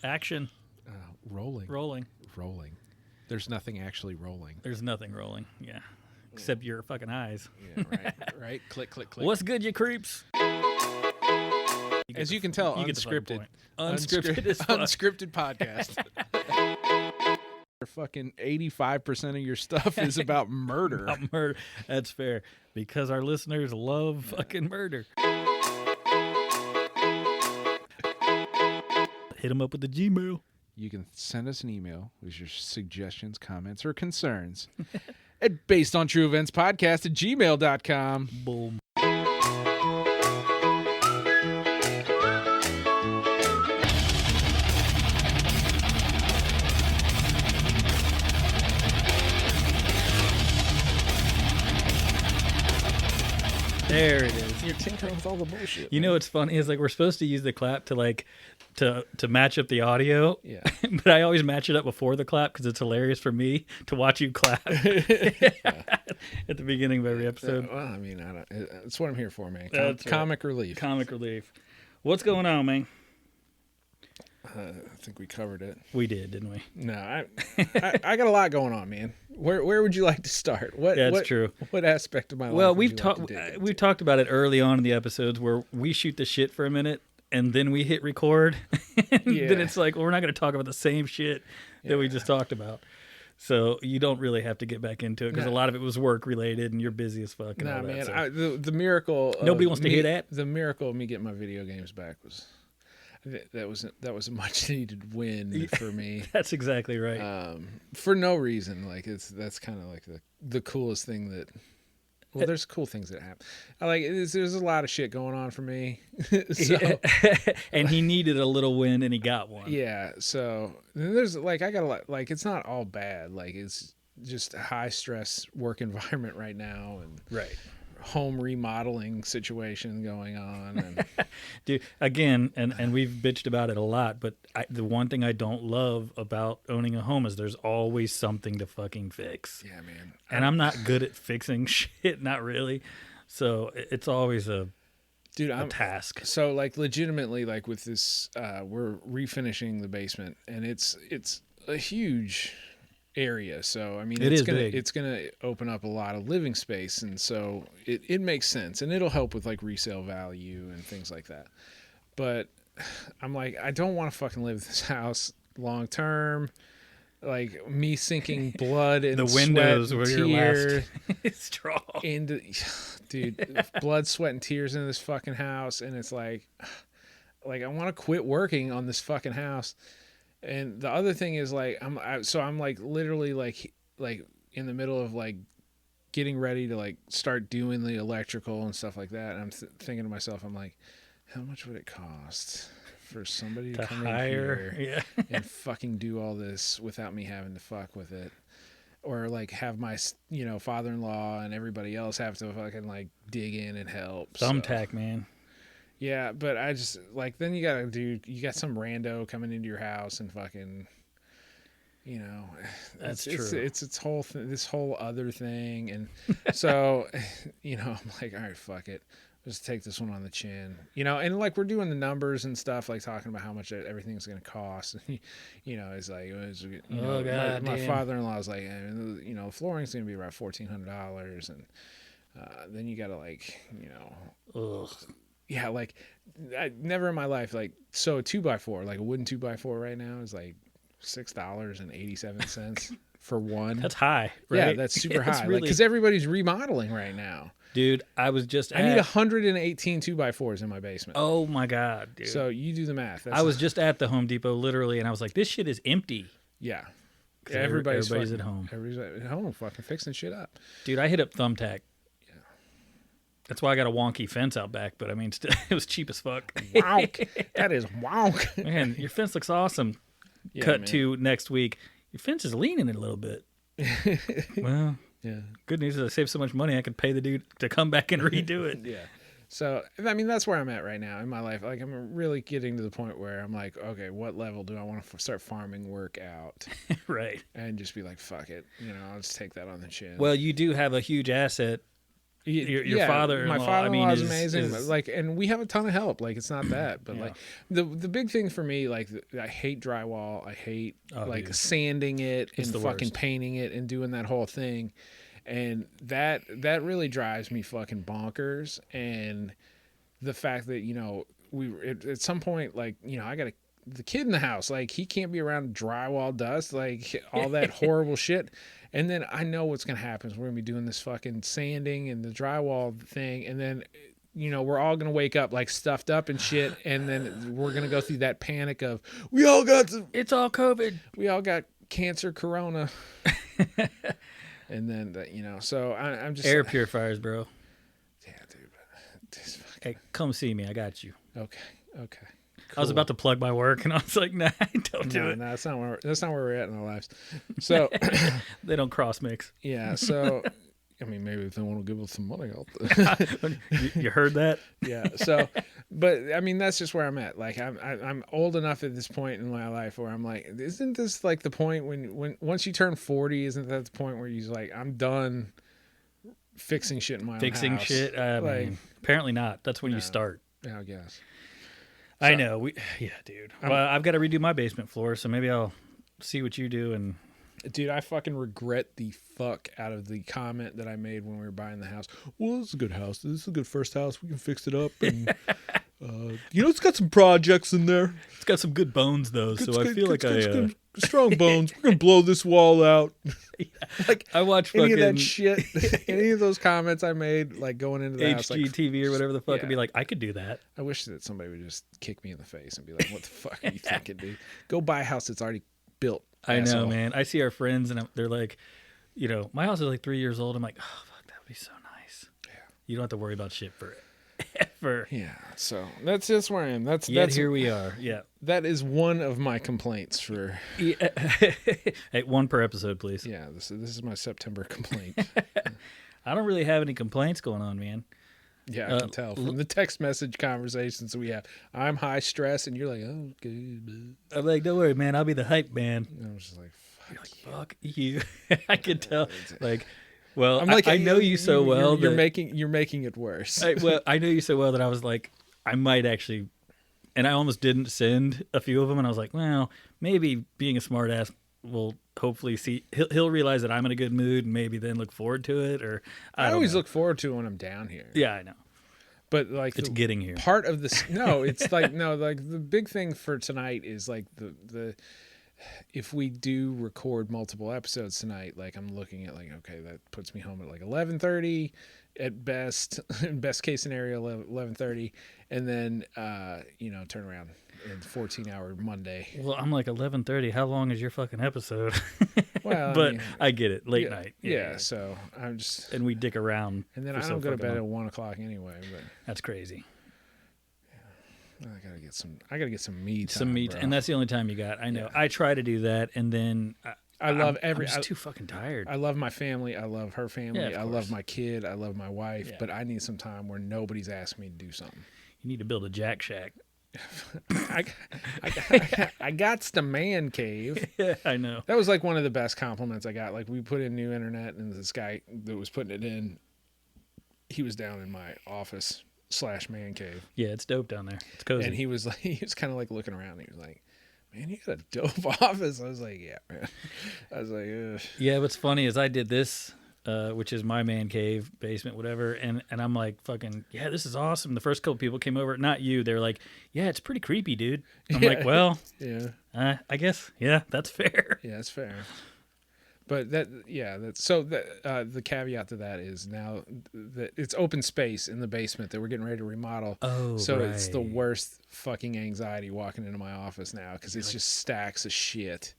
action. Rolling. Rolling. There's nothing actually rolling. There's nothing rolling. Yeah. Except your fucking eyes. Yeah, right. Right. Click, click, click. What's good, you creeps? As you can tell, unscripted. Unscripted podcast. Fucking 85% of your stuff is about murder. About murder. That's fair. Because our listeners love fucking murder. Hit them up with the Gmail. You can send us an email with your suggestions, comments, or concerns at basedontrueeventspodcast@gmail.com. Boom. There it is. You're tinkering with all the bullshit. You know what's funny is like we're supposed to use the clap to to match up the audio. Yeah. But I always match it up before the clap because it's hilarious for me to watch you clap at the beginning of every episode. Well, I mean, it's what I'm here for, man. That's Comic relief. Comic relief. What's going on, man? I think we covered it. We did, didn't we? No, I got a lot going on, man. Where would you like to start? That's true. What aspect of my life? Well, we've talked about it early on in the episodes where we shoot the shit for a minute and then we hit record. And then it's like, well, we're not going to talk about the same shit that we just talked about. So you don't really have to get back into it because a lot of it was work related and you're busy as fuck. Nah, man. So. The miracle. Nobody wants to hear that. The miracle of me getting my video games back was. That was a much needed win for me. That's exactly right. For no reason, like that's kind of like the coolest thing that. Well, there's cool things that happen. There's a lot of shit going on for me. So, and he needed a little win, and he got one. Yeah. So there's I got a lot. It's not all bad. It's just a high stress work environment right now, and right. Home remodeling situation going on, and dude, again, and we've bitched about it a lot, but the one thing I don't love about owning a home is there's always something to fucking fix. Yeah, man. And I'm not good at fixing shit, not really. So it's always a task. So legitimately, with this, we're refinishing the basement, and it's a huge area, so I mean it's gonna open up a lot of living space, and so it makes sense, and it'll help with resale value and things like that. But I'm I don't want to fucking live in this house long term. Me sinking blood in the windows where your last straw into dude, blood, sweat, and tears into this fucking house, and it's I want to quit working on this fucking house. And the other thing is I'm literally in the middle of getting ready to start doing the electrical and stuff like that. And I'm thinking to myself, I'm how much would it cost for somebody to come hire in here and fucking do all this without me having to fuck with it? Or have my father-in-law and everybody else have to fucking dig in and help. Thumbtack, man. Yeah, but I just then you got some rando coming into your house and fucking, that's true. It's this whole other thing, and so I'm all right, fuck it, just take this one on the chin, and we're doing the numbers and stuff, talking about how much everything's gonna cost, and it's my father-in-law is flooring's gonna be about $1,400, and then you gotta ugh. Yeah, never in my life, so a 2x4, a wooden 2x4 right now is $6.87 for one. That's high, right? Yeah, that's super high. Because everybody's remodeling right now. Dude, I need 118 2x4s in my basement. Oh my God, dude. So you do the math. I was just at the Home Depot, literally, and I was like, this shit is empty. Yeah. Everybody's at home. Everybody's at home fucking fixing shit up. Dude, I hit up Thumbtack. That's why I got a wonky fence out back, but I mean, still, it was cheap as fuck. Wonk. That is wonk. Man, your fence looks awesome. Yeah, Cut to next week. Your fence is leaning it a little bit. Well, yeah. Good news is I saved so much money I could pay the dude to come back and redo it. Yeah. So, I mean, that's where I'm at right now in my life. I'm really getting to the point where I'm okay, what level do I want to start farming work out? Right. And just be fuck it. I'll just take that on the chin. Well, you do have a huge asset Your father, my father-in-law is amazing. Like, and we have a ton of help. Like, it's not that, but like the big thing for me, like, I hate drywall. I hate sanding it and fucking painting it and doing that whole thing, and that really drives me fucking bonkers. And the fact that at some point, like, I got the kid in the house, like, he can't be around drywall dust, like all that horrible shit. And then I know what's going to happen is we're going to be doing this fucking sanding and the drywall thing. And then, we're all going to wake up like stuffed up and shit. And then we're going to go through that panic of, it's all COVID. We all got cancer, corona. And then, so I'm just. Air purifiers, bro. Yeah, dude. Hey, come see me. I got you. Okay. Cool. I was about to plug my work, and I was like, "Nah, don't do it." No, that's not where we're at in our lives. So they don't cross mix. Yeah. So, I mean, maybe if they want to give us some money, I'll. You heard that? Yeah. So, but I mean, that's just where I'm at. Like, I'm old enough at this point in my life where I'm like, isn't this like the point when once you turn 40, isn't that the point where you're like, I'm done fixing shit in my own house? Fixing shit? Mean, apparently not. That's when you start. Yeah, I guess. So, I know. Dude. Well, I've got to redo my basement floor, so maybe I'll see what you do. And dude, I fucking regret the fuck out of the comment that I made when we were buying the house. Well, this is a good house. This is a good first house. We can fix it up. And, it's got some projects in there. It's got some good bones, though, so I feel like strong bones. We're going to blow this wall out. Yeah. Like, I watch any of that shit, any of those comments I made, like, going into the house. HGTV or whatever the fuck, and be like, I could do that. I wish that somebody would just kick me in the face and be like, what the fuck are you thinking, dude? Go buy a house that's already built. I know, man. I see our friends, and they're like, my house is like 3 years old. I'm like, oh, fuck, that would be so nice. Yeah. You don't have to worry about shit forever. Yeah, so that's just where I am. That's here we are. Yeah, that is one of my complaints for. Yeah. Hey, one per episode, please. Yeah, this is my September complaint. I don't really have any complaints going on, man. Yeah, I can tell from the text message conversations we have. I'm high stress, and you're like, oh, good. I'm like, don't worry, man. I'll be the hype man. And I'm just like, fuck you. I could tell, like. Well, I'm like, I know you so well. You're making it worse. I know you so well that I was like, I might actually, and I almost didn't send a few of them, and I was like, well, maybe being a smart ass will hopefully see he'll realize that I'm in a good mood, and maybe then look forward to it. Or I always look forward to it when I'm down here. Yeah, I know. But like it's getting here. Part of this, it's like like the big thing for tonight is like the. If we do record multiple episodes tonight, like I'm looking at like, okay, that puts me home at like 11:30 at best, best case scenario 11:30, and then turn around in 14-hour Monday. Well, I'm like 11:30. How long is your fucking episode? Well, but I get it. Late night. Yeah. So I'm just and we dick around. And then I don't go to bed at 1:00 anyway. But that's crazy. I gotta get some me time. Some meat, and that's the only time you got. I know. Yeah. I try to do that, and then I'm just too fucking tired. I love my family. I love her family. Yeah, I love my kid. I love my wife. Yeah. But I need some time where nobody's asking me to do something. You need to build a jack shack. I got the man cave. Yeah, I know. That was like one of the best compliments I got. Like we put in new internet, and this guy that was putting it in, he was down in my office / man cave. Yeah, it's dope down there. It's cozy. And he was kind of like looking around. And he was like, "Man, you got a dope office." I was like, "Yeah, man." I was like, ugh. Yeah, what's funny is I did this, which is my man cave, basement, whatever, and I'm like, fucking, yeah, this is awesome. The first couple people came over, not you. They were like, "Yeah, it's pretty creepy, dude." I'm like, well, yeah, I guess, yeah, that's fair. Yeah, that's fair. But the caveat to that is now that it's open space in the basement that we're getting ready to remodel. Oh, so right. It's the worst fucking anxiety walking into my office now because it's just stacks of shit.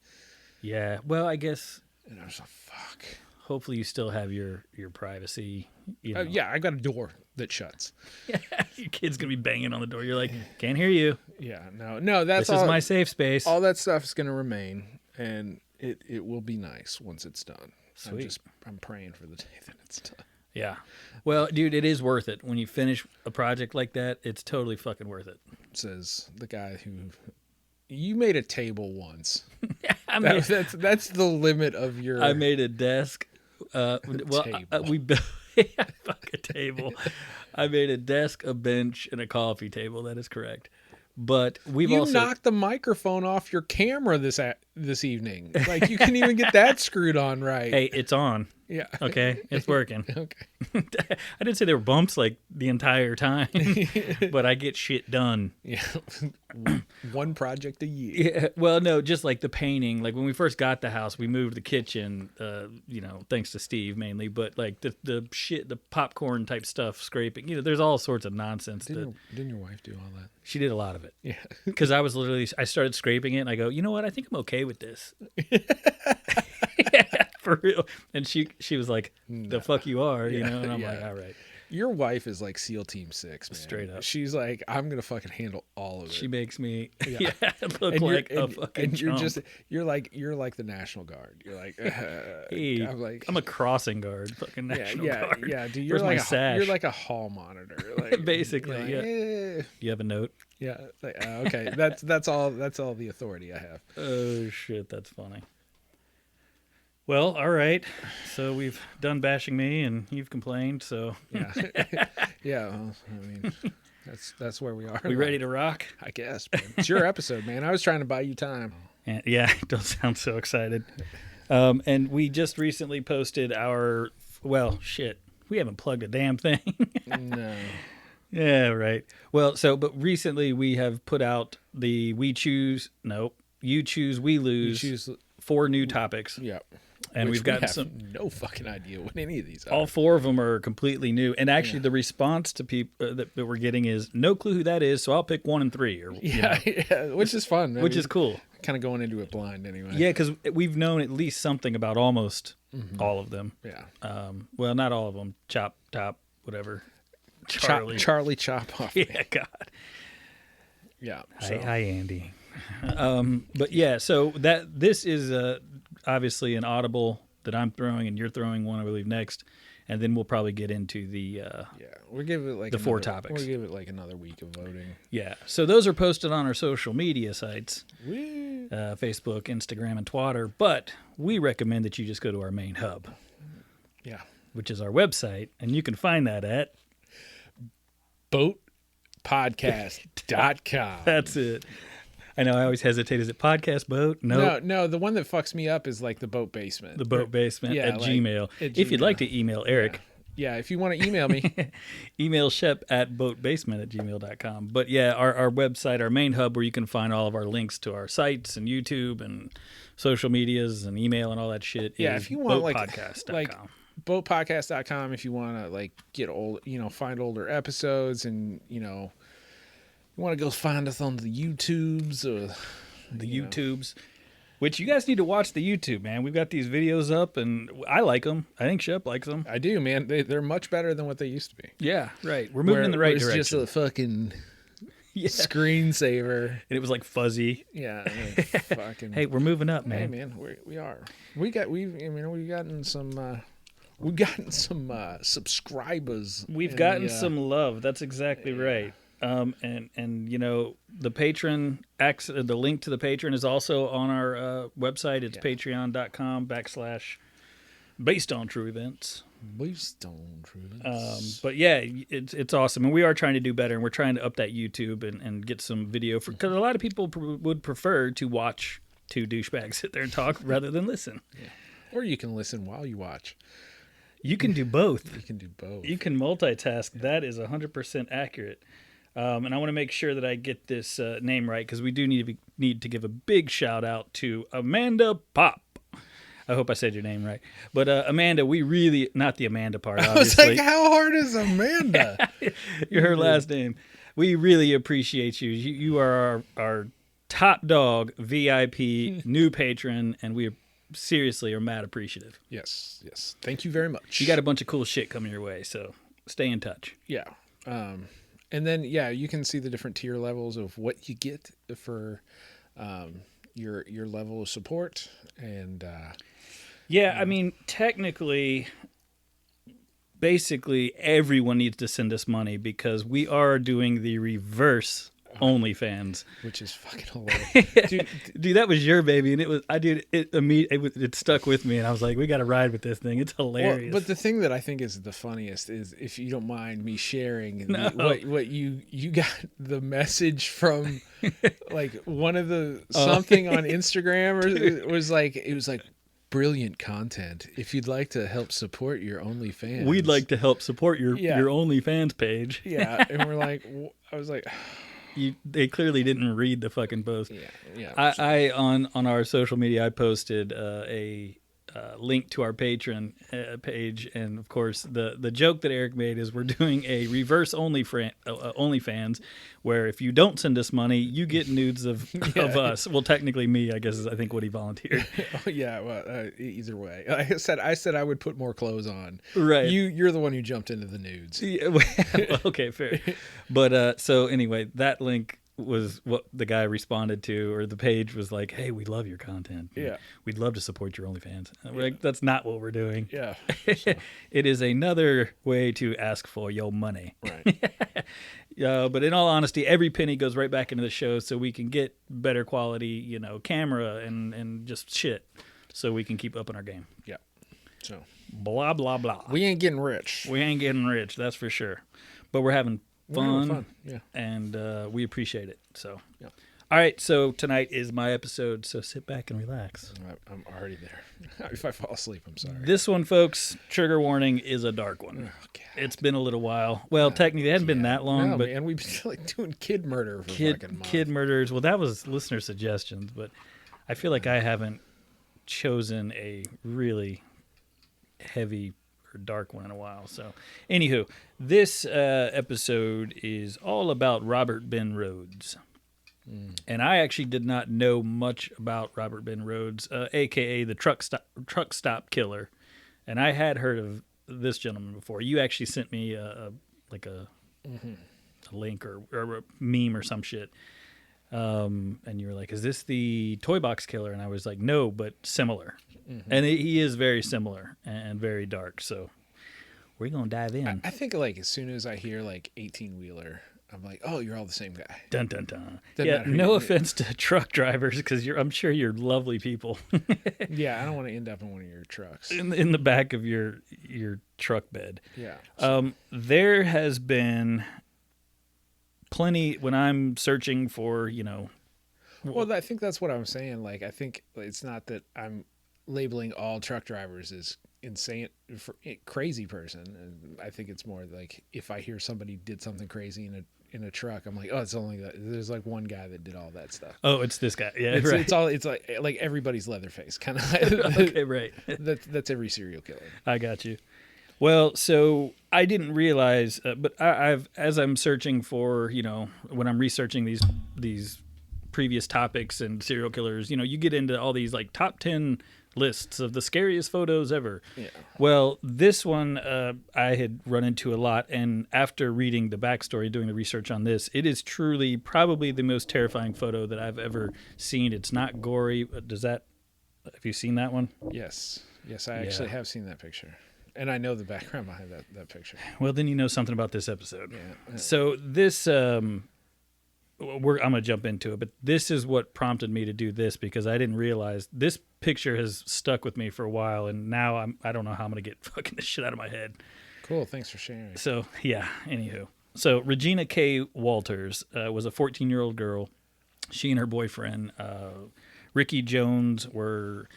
Yeah, well, I guess. And I was like, fuck. Hopefully, you still have your privacy. Yeah, I got a door that shuts. Yeah, your kid's gonna be banging on the door. You're like, can't hear you. Yeah, no, that's this is my safe space. All that stuff is gonna remain, and it will be nice once it's done. Sweet. I'm praying for the day that it's done. Yeah. Well, dude, it is worth it. When you finish a project like that, it's totally fucking worth it. Says the guy who you made a table once. That's the limit of your I made a desk. We built a table. I made a desk, a bench, and a coffee table. That is correct. But you also knocked the microphone off your camera this evening. Like, you couldn't even get that screwed on right. Hey, it's on. Yeah. Okay, it's working. Okay. I didn't say there were bumps like the entire time, but I get shit done. Yeah. One project a year. Yeah. Well, no, just like the painting. Like when we first got the house, we moved the kitchen, thanks to Steve mainly, but like the shit, the popcorn type stuff, scraping, there's all sorts of nonsense. Didn't your wife do all that? She did a lot of it. Yeah. Because I started scraping it and I go, you know what? I think I'm okay with this. Yeah, for real. And she was like, the fuck you are, and I'm like, all right. Your wife is like SEAL Team 6, man. Straight up. She's like, I'm gonna fucking handle all of it. She makes me look like a fucking and you're like the National Guard. You're like, hey, I'm a crossing guard, fucking National Guard. Yeah, dude, you're like a hall monitor. Like, basically, like, yeah. Do you have a note? Yeah. Like, okay, that's all the authority I have. Oh shit, that's funny. Well, all right. So we've done bashing me, and you've complained. So yeah, yeah. Well, I mean, that's where we are. We ready to rock? I guess. Man. It's your episode, man. I was trying to buy you time. And, yeah, don't sound so excited. And we just recently posted our. Well, shit. We haven't plugged a damn thing. No. Yeah, right. Well, but recently we have put out the You Choose, We Lose. 4 new topics. Yeah. And we've gotten no fucking idea what any of these are. All 4 of them are completely new. And actually the response to people that we're getting is no clue who that is, so I'll pick 1 and 3. Which is fun. Which is cool. Kind of going into it blind anyway. Yeah, because we've known at least something about almost all of them. Yeah. Well, not all of them. Chop, top, whatever. Charlie Chop Off. Yeah, God. Yeah. Hi, Andy. But yeah, so this is obviously an audible that I'm throwing, and you're throwing one, I believe, next, and then we'll probably get into the we'll give it like the 4 topics. We'll give it like another week of voting. Yeah, so those are posted on our social media sites, Facebook, Instagram, and Twitter. But we recommend that you just go to our main hub, which is our website, and you can find that at BOTEpodcast.com. That's it. I know I always hesitate. Is it podcast boat? No. The one that fucks me up is like the boat basement. The boat basement at Gmail. If you'd like to email Eric. Yeah, if you want to email me. Email Shep at boatbasement@gmail.com. But yeah, our website, our main hub where you can find all of our links to our sites and YouTube and social medias and email and all that shit. Yeah, if you want boatpodcast.com. like boatpodcast.com if you want to like get old, find older episodes, and you want to go find us on the YouTubes or the YouTubes, which you guys need to watch the YouTube, man. We've got these videos up, and I like them. I think Shep likes them. I do, man. They're much better than what they used to be. Yeah, right. We're moving in the right direction. It's just a fucking screensaver, and it was like fuzzy. Yeah, fucking. Hey, we're moving up, man. Hey, man, we are. We've gotten some. We've gotten some subscribers. We've gotten some love. That's exactly right. And the patron, the link to the patron is also on our website. It's patreon.com/based on true events. Based on true events. But yeah, it's awesome. And we are trying to do better, and we're trying to up that YouTube and get some video because a lot of people would prefer to watch 2 douchebags sit there and talk rather than listen. Yeah. Or you can listen while you watch. You can do both. You can do both. You can multitask. Yeah. That is 100% accurate. And I want to make sure that I get this name right because we do need to give a big shout out to Amanda Pop. I hope I said your name right. But Amanda, we really, not the Amanda part, obviously. I was like, how hard is Amanda? You're her last name. We really appreciate you. You are our top dog, VIP, new patron, and we seriously are mad appreciative. Yes. Thank you very much. You got a bunch of cool shit coming your way, so stay in touch. Yeah. And then, you can see the different tier levels of what you get for your level of support. And I mean, technically, basically, everyone needs to send us money because we are doing the reverse OnlyFans, which is fucking hilarious. Dude, that was your baby, and it stuck with me, and I was like, we got to ride with this thing. It's hilarious. But the thing that I think is the funniest is, if you don't mind me sharing, what you got the message from, like, one of the something on Instagram, or it was like brilliant content. If you'd like to help support your OnlyFans, we'd like to help support your OnlyFans page. Yeah, and we're like, I was like. They clearly didn't read the fucking post. Yeah. I on our social media, I posted a link to our Patreon page, and of course the joke that Eric made is we're doing a reverse OnlyFans, where if you don't send us money, you get nudes of us. Well, technically me, I guess, is I think what he volunteered. Well, either way, I said I would put more clothes on. Right. You're the one who jumped into the nudes. Yeah, well, okay, fair. But so anyway, that link was what the guy responded to, or the page was like, hey, we love your content. Yeah. We'd love to support your OnlyFans. We're like, that's not what we're doing. Yeah. So. It is another way to ask for your money. Right. But in all honesty, every penny goes right back into the show so we can get better quality, camera and just shit, so we can keep upping our game. Yeah. So blah, blah, blah. We ain't getting rich. That's for sure. But we're having fun. Yeah. And we appreciate it. So, yeah. All right. So tonight is my episode. So sit back and relax. I'm already there. If I fall asleep, I'm sorry. This one, folks, trigger warning, is a dark one. Oh, God. It's been a little while. Well, technically, it hadn't been that long. But man, we've been like doing kid murder for fucking months. Kid murders. Well, that was listener suggestions, but I feel like I haven't chosen a really heavy or dark one in a while. So, anywho, this episode is all about Robert Ben Rhoades. And I actually did not know much about Robert Ben Rhoades, a.k.a. the truck stop killer. And I had heard of this gentleman before. You actually sent me a link or a meme or some shit. And you were like, is this the toy box killer? And I was like, no, but similar. Mm-hmm. And he is very similar and very dark. So we're going to dive in. I think, like, as soon as I hear, like, 18-wheeler, I'm like, oh, you're all the same guy. Dun, dun, dun. Yeah, no offense to truck drivers, because I'm sure you're lovely people. Yeah, I don't want to end up in one of your trucks. In the back of your truck bed. Yeah. There has been plenty, when I'm searching for, Well, I think that's what I'm saying. Like, I think it's not that I'm labeling all truck drivers as insane, crazy person. And I think it's more like, if I hear somebody did something crazy in a truck, I'm like, oh, it's only that. There's like one guy that did all that stuff. Oh, it's this guy. Yeah, it's, right. it's like everybody's Leatherface kind of. Okay, right. That's every serial killer. I got you. Well, so I didn't realize, but I've as I'm searching for, when I'm researching these previous topics and serial killers, you get into all these like top 10 lists of the scariest photos ever. Yeah. Well, this one I had run into a lot, and after reading the backstory, doing the research on this, it is truly probably the most terrifying photo that I've ever seen. It's not gory. Have you seen that one? Yes, I actually have seen that picture. And I know the background behind that picture. Well, then you know something about this episode. Yeah. So this, I'm going to jump into it, but this is what prompted me to do this, because I didn't realize this picture has stuck with me for a while, and now I don't know how I'm going to get fucking this shit out of my head. Cool. Thanks for sharing. So, yeah, anywho. So Regina K. Walters was a 14-year-old girl. She and her boyfriend, Ricky Jones, were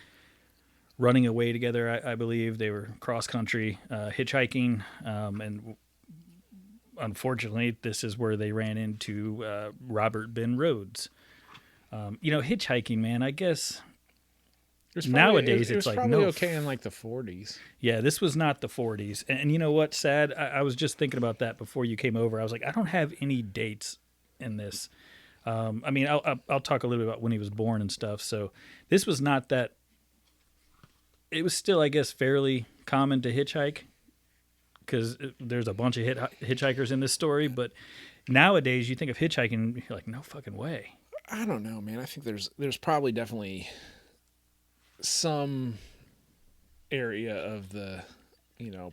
running away together, I believe. They were cross-country hitchhiking, and unfortunately, this is where they ran into Robert Ben Rhoades. Hitchhiking, man, I guess nowadays it's like probably okay in like the 40s. Yeah, this was not the 40s. And you know what's sad? I was just thinking about that before you came over. I was like, I don't have any dates in this. I'll talk a little bit about when he was born and stuff. So this was not that. It was still, I guess, fairly common to hitchhike, because there's a bunch of hitchhikers in this story. But nowadays, you think of hitchhiking, you're like, no fucking way. I don't know, man. I think there's probably definitely some area of the,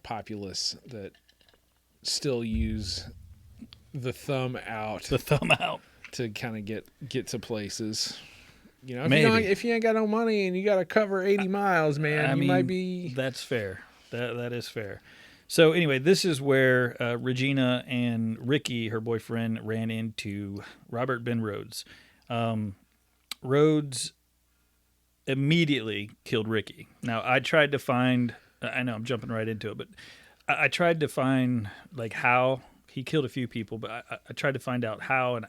populace that still use the thumb out. The thumb out. to kind of get to places. You know, if you ain't got no money and you got to cover 80 miles, man, might be. That's fair. That is fair. So anyway, this is where Regina and Ricky, her boyfriend, ran into Robert Ben Rhoades. Rhoades immediately killed Ricky. Now, I tried to find, I know I'm jumping right into it, but I tried to find like how he killed a few people, but I tried to find out how, and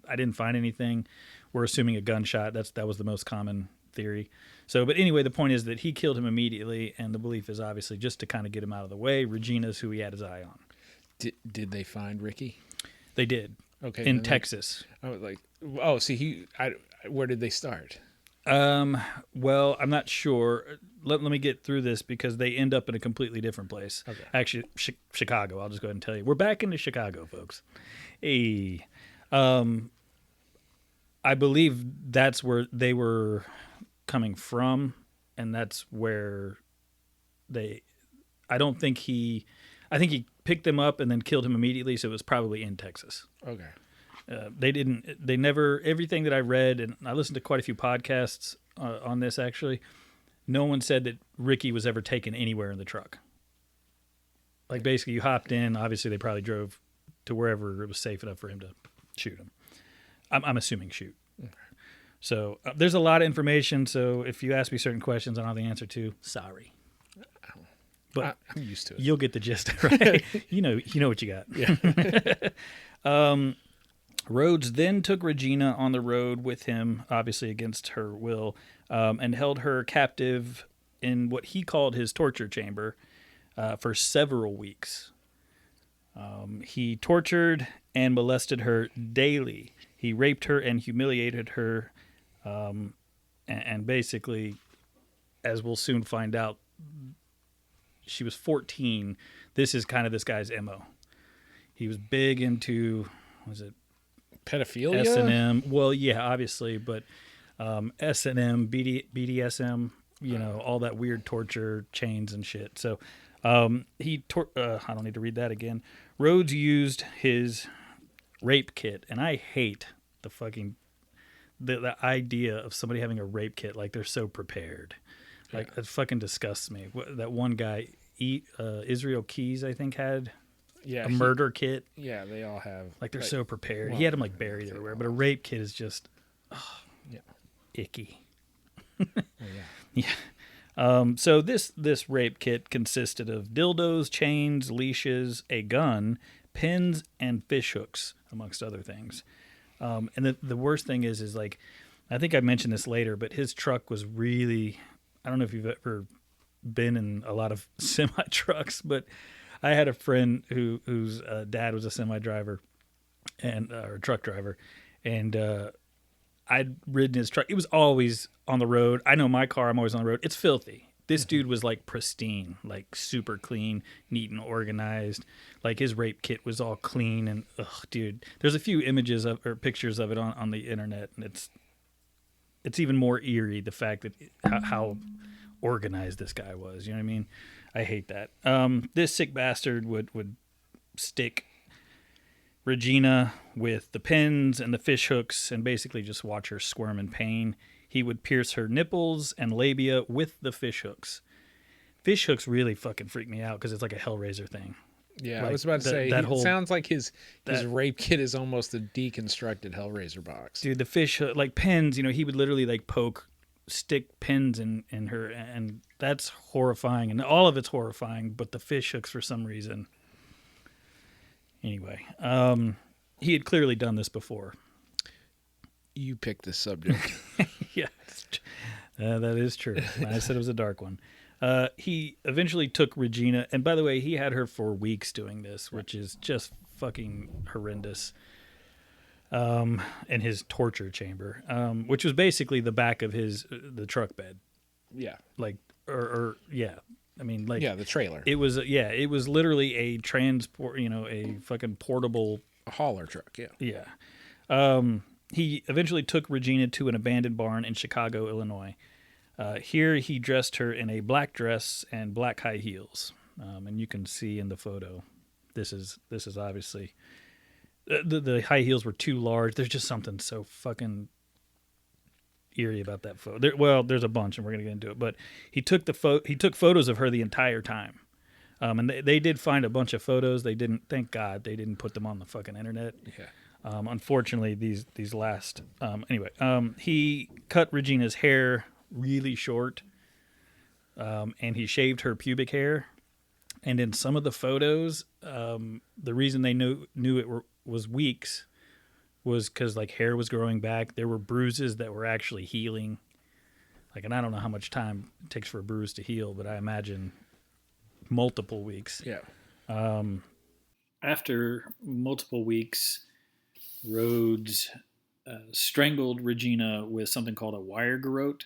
I didn't find anything. We're assuming a gunshot. That was the most common theory. So, but anyway, the point is that he killed him immediately, and the belief is obviously just to kind of get him out of the way. Regina's who he had his eye on. Did they find Ricky? They did. Okay. In Texas. Where did they start? Well, I'm not sure. Let me get through this because they end up in a completely different place. Okay. Actually, Chicago. I'll just go ahead and tell you. We're back into Chicago, folks. Hey, I believe that's where they were coming from, and that's where I think he picked them up and then killed him immediately, so it was probably in Texas. Okay. They never, everything that I read, and I listened to quite a few podcasts on this actually, no one said that Ricky was ever taken anywhere in the truck. Like basically you hopped in, obviously they probably drove to wherever it was safe enough for him to shoot him. I'm assuming shoot. Okay. So there's a lot of information, so if you ask me certain questions I don't have the answer to, sorry. But I'm used to it. You'll get the gist, right? you know what you got. Yeah. Rhoades then took Regina on the road with him, obviously against her will, and held her captive in what he called his torture chamber for several weeks. He tortured and molested her daily. He raped her and humiliated her, and basically, as we'll soon find out, she was 14. This is kind of this guy's MO. He was big into, was it pedophilia? S&M. Well, yeah, obviously, but S&M, BDSM, all that weird torture, chains and shit. So I don't need to read that again. Rhoades used his rape kit, and I hate the idea of somebody having a rape kit like they're so prepared. Like, it fucking disgusts me. That one guy, Israel Keys, I think, had a murder kit. Yeah, they all have. Like, they're so prepared. Well, he had them, like, buried everywhere. But a rape kit is just, icky. Yeah. So this rape kit consisted of dildos, chains, leashes, a gun, pins, and fish hooks, amongst other things. And the worst thing is like, I think I mentioned this later, but his truck was really... I don't know if you've ever been in a lot of semi trucks, but I had a friend whose dad was a semi driver or truck driver, and I'd ridden his truck. It was always on the road. I know my car, I'm always on the road. It's filthy. This dude was like pristine, like super clean, neat and organized. Like his rape kit was all clean and dude. There's a few images or pictures of it on the internet, and it's even more eerie, the fact that how organized this guy was. You know what I mean? I hate that. This sick bastard would stick Regina with the pins and the fish hooks and basically just watch her squirm in pain. He would pierce her nipples and labia with the fish hooks. Fish hooks really fucking freak me out because it's like a Hellraiser thing. Yeah, like I was about to say, it sounds like his rape kit is almost a deconstructed Hellraiser box. Dude, the fish, like pins, he would literally like stick pins in her, and that's horrifying, and all of it's horrifying, but the fish hooks for some reason. Anyway, he had clearly done this before. You picked this subject. Yeah, that is true. I said it was a dark one. He eventually took Regina, and by the way, he had her for weeks doing this, which is just fucking horrendous. In his torture chamber, which was basically the back of the truck bed. Yeah. Like, or yeah. I mean, like, yeah, the trailer. It was literally a transport, a fucking portable hauler truck. Yeah. Yeah. He eventually took Regina to an abandoned barn in Chicago, Illinois. Here he dressed her in a black dress and black high heels. And you can see in the photo, this is obviously The high heels were too large. There's just something so fucking eerie about that photo. There's a bunch, and we're gonna get into it. But he took photos of her the entire time, and they did find a bunch of photos. They didn't. Thank God they didn't put them on the fucking internet. Yeah. Unfortunately, these last. Anyway, he cut Regina's hair really short, and he shaved her pubic hair. And in some of the photos, the reason they knew it was weeks was because like hair was growing back. There were bruises that were actually healing. And I don't know how much time it takes for a bruise to heal, but I imagine multiple weeks. Yeah. After multiple weeks, Rhoades strangled Regina with something called a wire garrote.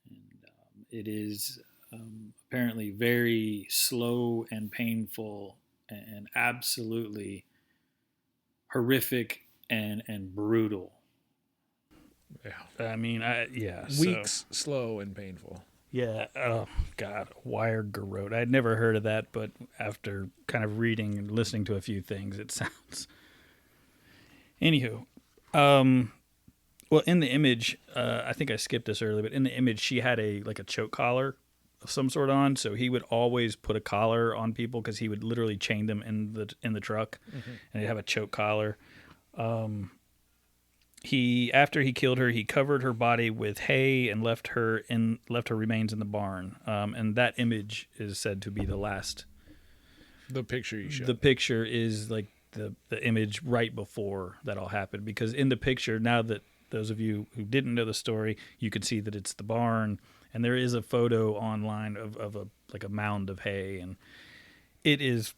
And it is apparently very slow and painful and absolutely horrific and brutal. Yeah. I mean, weeks, slow and painful. Yeah. Oh God, wire garrote. I'd never heard of that, but after kind of reading and listening to a few things, it sounds. Anywho, well, in the image, I think I skipped this earlier, but in the image, she had a choke collar of some sort on. So he would always put a collar on people because he would literally chain them in the truck, and they'd have a choke collar. After he killed her, he covered her body with hay and left her remains in the barn. And that image is said to be the last. The picture you showed. The picture is like the image right before that all happened, because in the picture, now that those of you who didn't know the story, you could see that it's the barn, and there is a photo online of a mound of hay, and it is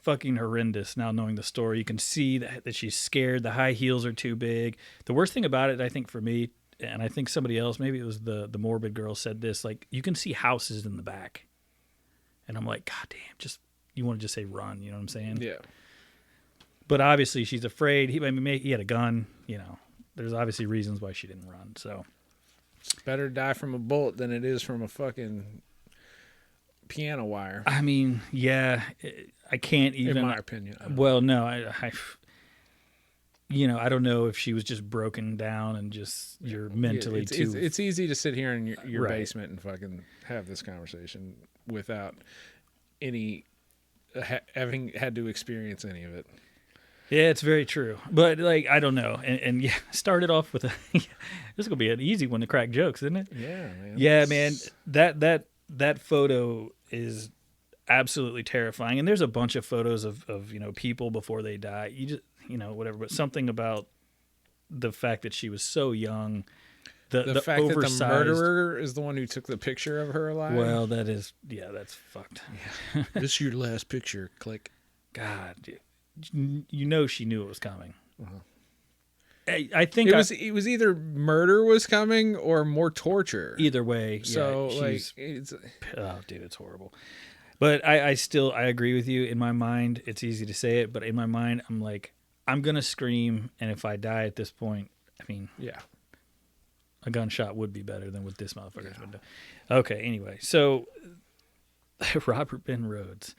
fucking horrendous. Now knowing the story, you can see that she's scared. The high heels are too big. The worst thing about it, I think, for me, and I think somebody else, maybe it was the morbid girl, said this, like, you can see houses in the back, and I'm like, God damn, you want to just say run, you know what I'm saying? Yeah. But obviously she's afraid. He had a gun, there's obviously reasons why she didn't run. So it's better to die from a bullet than it is from a fucking piano wire. I mean, yeah, I can't even. In my opinion. Well, no, I don't know if she was just broken down and just you're mentally too. It's easy to sit here in your right. basement and fucking have this conversation without having had to experience any of it. Yeah, it's very true. But I don't know. And yeah, started off with this is gonna be an easy one to crack jokes, isn't it? Yeah, man. Yeah, man. That photo is absolutely terrifying. And there's a bunch of photos of people before they die. You just whatever. But something about the fact that she was so young. The fact oversized, that the murderer is the one who took the picture of her alive. Well, that's fucked. Yeah. This is your last picture. Click. God, dude. She knew it was coming. Uh-huh. I think it was either murder was coming or more torture. Either way, so it's dude, it's horrible. But I agree with you. In my mind, it's easy to say it, but in my mind, I'm like, I'm gonna scream, and if I die at this point, I mean, yeah, a gunshot would be better than what this motherfucker's been doing. Okay, anyway, so Robert Ben Rhoades.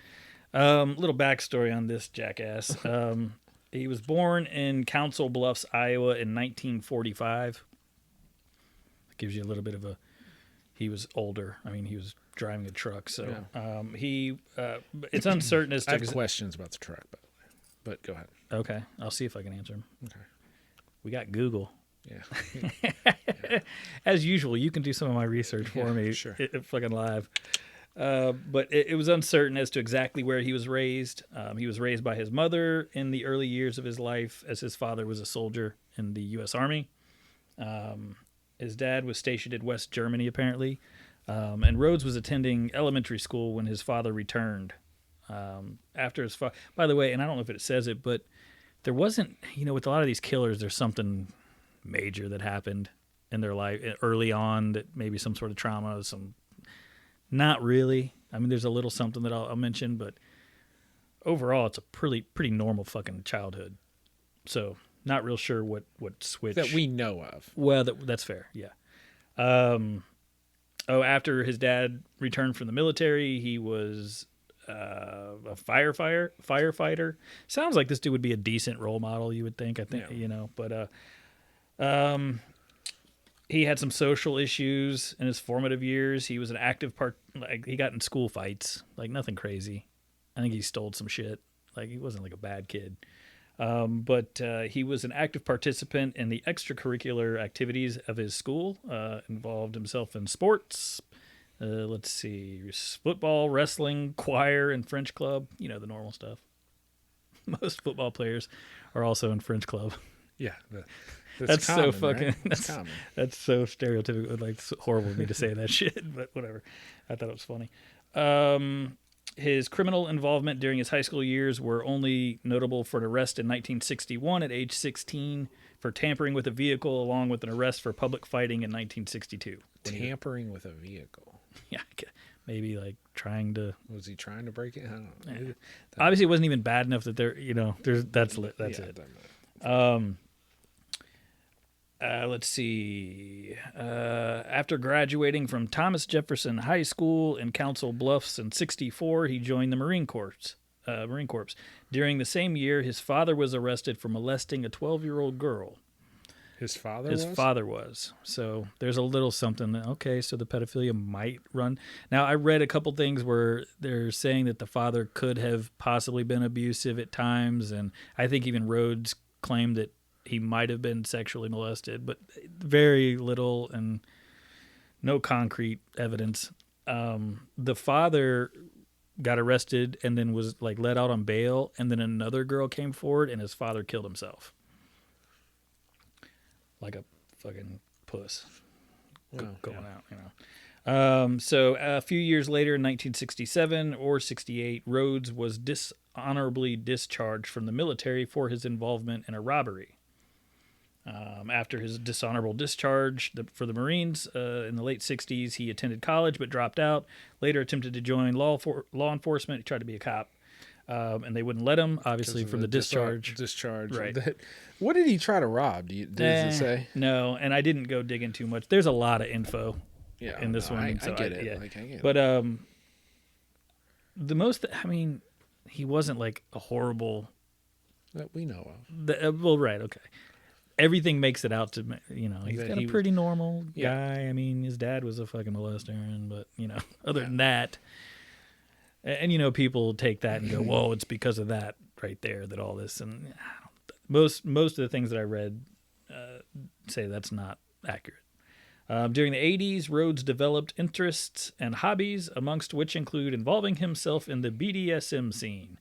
Little backstory on this jackass. He was born in Council Bluffs, Iowa in 1945. That gives you a little bit of he was older. I mean, he was driving a truck. So it's uncertain as to... I have questions about the truck, by the way. But go ahead. Okay. I'll see if I can answer them. Okay. We got Google. Yeah. Yeah. As usual, you can do some of my research for me. Sure. Fucking live. But it was uncertain as to exactly where he was raised. He was raised by his mother in the early years of his life, as his father was a soldier in the U.S. Army. His dad was stationed in West Germany, apparently. And Rhoades was attending elementary school when his father returned. After his father... By the way, and I don't know if it says it, but there wasn't... with a lot of these killers, there's something major that happened in their life early on, that maybe some sort of trauma, Not really. I mean, there's a little something that I'll mention, but overall, it's a pretty normal fucking childhood. So, not real sure what switch that we know of. Well, that's fair. Yeah. After his dad returned from the military, he was a firefighter. Sounds like this dude would be a decent role model, you would think. I think, but he had some social issues in his formative years. He was an active he got in school fights, like nothing crazy. I think he stole some shit. Like he wasn't like a bad kid. But he was an active participant in the extracurricular activities of his school, involved himself in sports. Let's see, football, wrestling, choir, and French club. You know, the normal stuff. Most football players are also in French club. Yeah. That's common, so fucking, right? That's common. That's so stereotypical. Like, it's horrible of me to say that shit, but whatever. I thought it was funny. His criminal involvement during his high school years were only notable for an arrest in 1961 at age 16 for tampering with a vehicle, along with an arrest for public fighting in 1962. Tampering with a vehicle? Yeah, maybe like trying to... Was he trying to break it? I don't know. Yeah. Obviously, it wasn't even bad enough that that's it. Let's see. After graduating from Thomas Jefferson High School in Council Bluffs in '64, he joined the Marine Corps. During the same year, his father was arrested for molesting a 12-year-old girl. His father was. So there's a little something. Okay, so the pedophilia might run. Now, I read a couple things where they're saying that the father could have possibly been abusive at times, and I think even Rhoades claimed that he might have been sexually molested, but very little and no concrete evidence. The father got arrested and then was like let out on bail, and then another girl came forward and his father killed himself. Like a fucking puss. Going out, So a few years later, in 1967 or 68, Rhoades was dishonorably discharged from the military for his involvement in a robbery. After his dishonorable discharge for the Marines in the late 60s, he attended college but dropped out. Later attempted to join law enforcement. He tried to be a cop, and they wouldn't let him, obviously, from the discharge. Right. What did he try to rob? Does it say? No, and I didn't go digging too much. There's a lot of info in this one. I get it. Yeah. I get it. But he wasn't like a horrible... That we know of. Well, right, okay. Everything makes it out to, he's got a pretty normal guy. I mean, his dad was a fucking molester, but, other than that, and, people take that and go, whoa, it's because of that right there that all this, and most of the things that I read say that's not accurate. During the 80s, Rhoades developed interests and hobbies, amongst which include involving himself in the BDSM scene.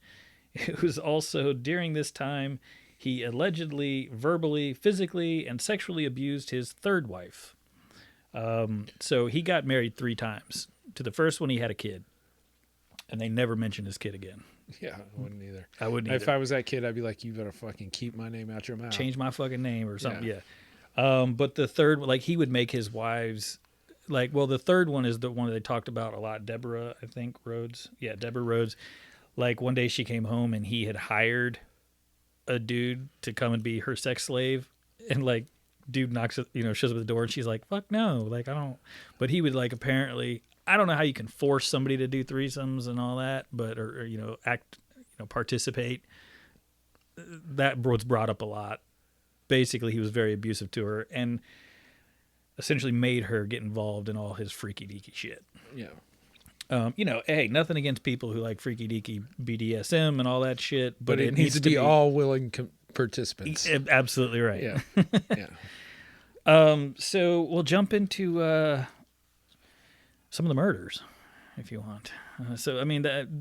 It was also during this time he allegedly verbally, physically, and sexually abused his third wife. So he got married 3 times. To the first one, he had a kid. And they never mentioned his kid again. Yeah, I wouldn't either. If I was that kid, I'd be like, you better fucking keep my name out your mouth. Change my fucking name or something, yeah. But the third, he would make his wives... the third one is the one that they talked about a lot. Deborah, I think, Rhoades. Yeah, Deborah Rhoades. One day she came home and he had hired a dude to come and be her sex slave, and dude knocks, shows up at the door and she's like, fuck no, I don't, but he would apparently, I don't know how you can force somebody to do threesomes and all that, but, or act, participate. That was brought up a lot. Basically, he was very abusive to her and essentially made her get involved in all his freaky deaky shit. Yeah. Hey, nothing against people who like freaky deaky BDSM and all that shit, but it needs to be all willing participants. Absolutely right. Yeah. Yeah. So we'll jump into some of the murders, if you want.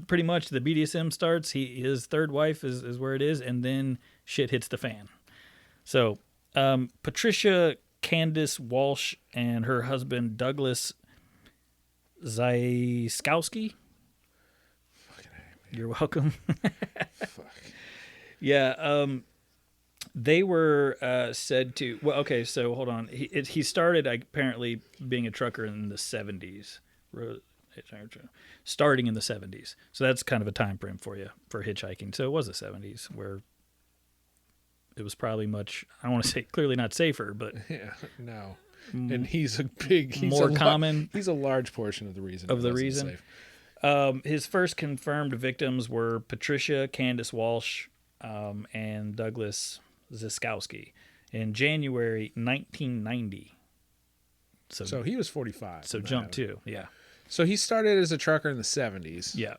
Pretty much the BDSM starts. His third wife is where it is, and then shit hits the fan. So Patricia Candace Walsh and her husband Douglas Zyskowski. You're welcome. Fuck. Yeah. They were said to. Well, okay. So hold on. He started apparently being a trucker in the 70s. Starting in the 70s. So that's kind of a time frame for you for hitchhiking. So it was the 70s where it was probably much. I don't want to say clearly not safer, but no. And he's more common. He's a large portion of the reason. His first confirmed victims were Patricia Candace Walsh and Douglas Ziskowski in January 1990. So he was 45. So jump 2, yeah. So he started as a trucker in the 70s. Yeah.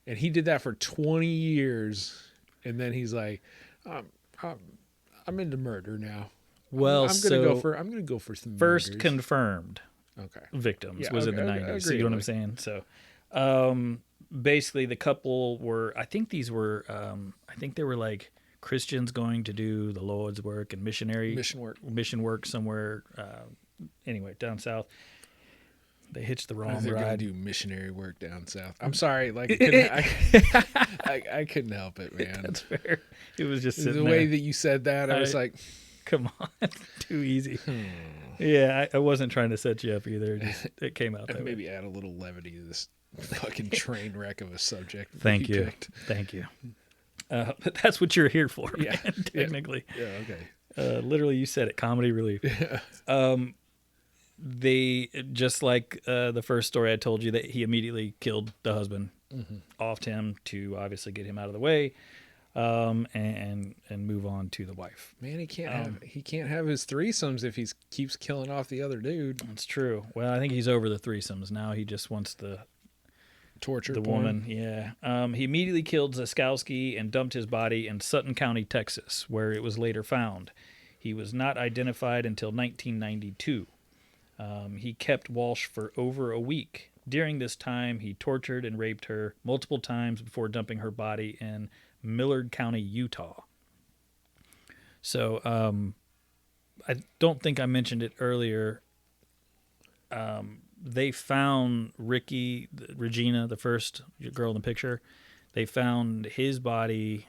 And he did that for 20 years. And then he's like, I'm into murder now. Well, I'm gonna go for some first murders. Confirmed victims was in the 90s. So you know what I'm saying? So basically the couple were, I think they were like Christians going to do the Lord's work and mission work somewhere. Anyway, down south. They hitched the wrong they're ride. Gonna do missionary work down south. I'm sorry, like I couldn't help it, man. That's fair. It was just the way that you said that. I was like, come on, too easy. Yeah, I wasn't trying to set you up either. It came out that way. Maybe add a little levity to this fucking train wreck of a subject. Thank you. But that's what you're here for, yeah, man, technically. Yeah, okay. Literally, you said it, comedy relief. Yeah. They, just like the first story I told you, that he immediately killed the husband, offed him to obviously get him out of the way, and move on to the wife. Man, he can't have his threesomes if he keeps killing off the other dude. That's true. Well, I think he's over the threesomes now. He just wants the torture the porn. woman. Yeah. He immediately killed Ziskowski and dumped his body in Sutton County, Texas, where it was later found. He was not identified until 1992. He kept Walsh for over a week. During this time, he tortured and raped her multiple times before dumping her body in Millard County, Utah. So I don't think I mentioned it earlier. They found Regina, the first girl in the picture. They found his body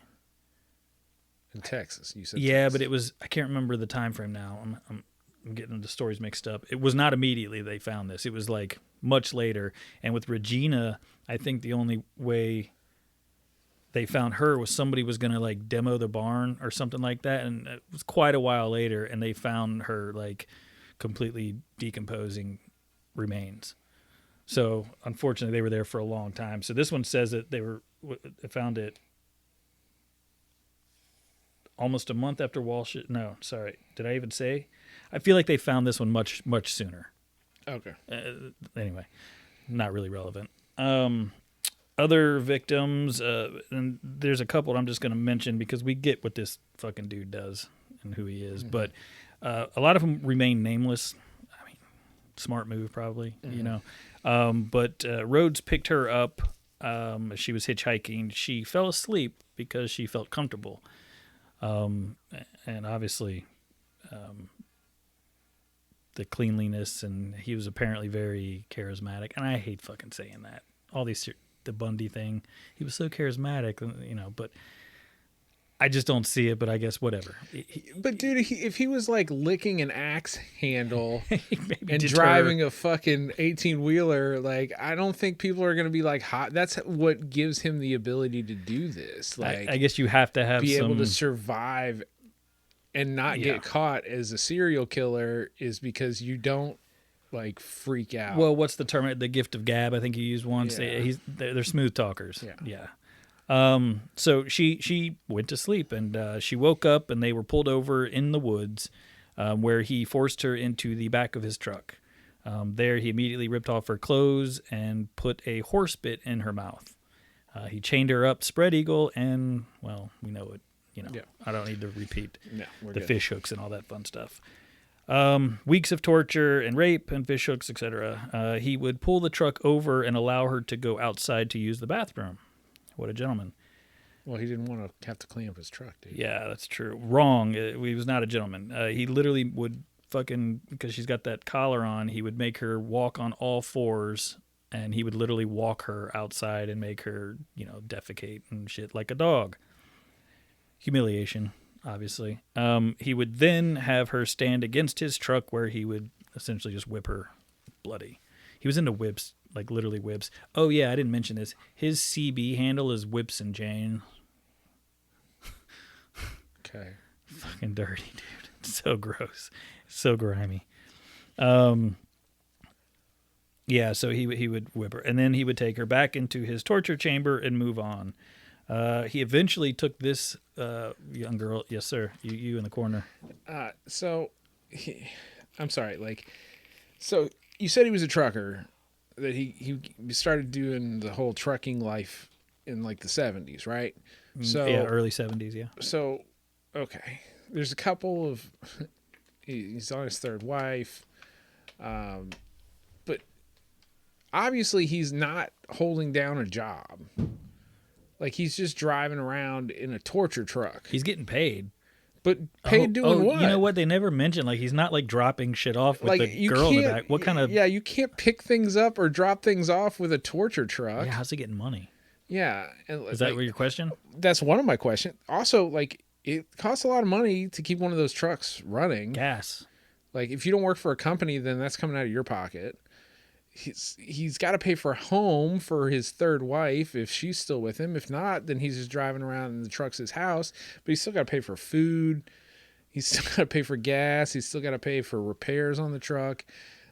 in Texas. You said yeah, Texas. But it was, I can't remember the time frame now. I'm getting the stories mixed up. It was not immediately they found this. It was like much later. And with Regina, I think the only way they found her was somebody was going to like demo the barn or something like that. And it was quite a while later. And they found her like completely decomposing remains. So unfortunately they were there for a long time. So this one says that they found it almost a month after Walsh. No, sorry. Did I even say? I feel like they found this one much, much sooner. Okay. Anyway, not really relevant. Other victims, and there's a couple I'm just going to mention because we get what this fucking dude does and who he is. Mm-hmm. But a lot of them remain nameless. I mean, smart move probably, you know. But Rhoades picked her up as she was hitchhiking. She fell asleep because she felt comfortable. And obviously, the cleanliness, and he was apparently very charismatic. And I hate fucking saying that. All these, the Bundy thing, he was so charismatic, you know, but I just don't see it, but I guess whatever. But dude, if he was like licking an axe handle and deter. driving a fucking 18-wheeler, like, I don't think people are going to be like hot. That's what gives him the ability to do this. Like, I guess you have to have able to survive and not get caught as a serial killer is because you don't like freak out. Well, what's the term? The gift of gab, I think you used once. Yeah. They're smooth talkers. Yeah. So she went to sleep, and she woke up, and they were pulled over in the woods, where he forced her into the back of his truck. There, he immediately ripped off her clothes and put a horse bit in her mouth. He chained her up, spread eagle, and, well, we know it. You know, I don't need to repeat the fish hooks and all that fun stuff. Weeks of torture and rape and fish hooks, etc. He would pull the truck over and allow her to go outside to use the bathroom. What a gentleman. Well, he didn't want to have to clean up his truck, dude. Yeah, that's true. Wrong. He was not a gentleman. He literally would fucking, because she's got that collar on, he would make her walk on all fours, and he would literally walk her outside and make her, you know, defecate and shit like a dog. Humiliation, obviously. He would then have her stand against his truck where he would essentially just whip her bloody. He was into whips, like literally whips. Oh, yeah, I didn't mention this. His CB handle is whips and chain. Okay. Fucking dirty, dude. So gross. So grimy. Yeah, so he would whip her, and then he would take her back into his torture chamber and move on. He eventually took this young girl. Yes, sir. You in the corner. I'm sorry. So you said he was a trucker. That he started doing the whole trucking life in like the 70s, right? So yeah, early 70s. Yeah. So okay, there's a couple of he's on his third wife, but obviously he's not holding down a job. Like he's just driving around in a torture truck. He's getting paid. But paid doing what? You know what? They never mentioned, like, he's not, like, dropping shit off with the girl in the back. What kind of... Yeah, you can't pick things up or drop things off with a torture truck. Yeah, how's he getting money? Yeah. Is that your question? That's one of my questions. Also, like, it costs a lot of money to keep one of those trucks running. Gas. Like, if you don't work for a company, then that's coming out of your pocket. He's got to pay for a home for his third wife if she's still with him. If not, then he's just driving around and the truck's his house. But he's still got to pay for food. He's still got to pay for gas. He's still got to pay for repairs on the truck.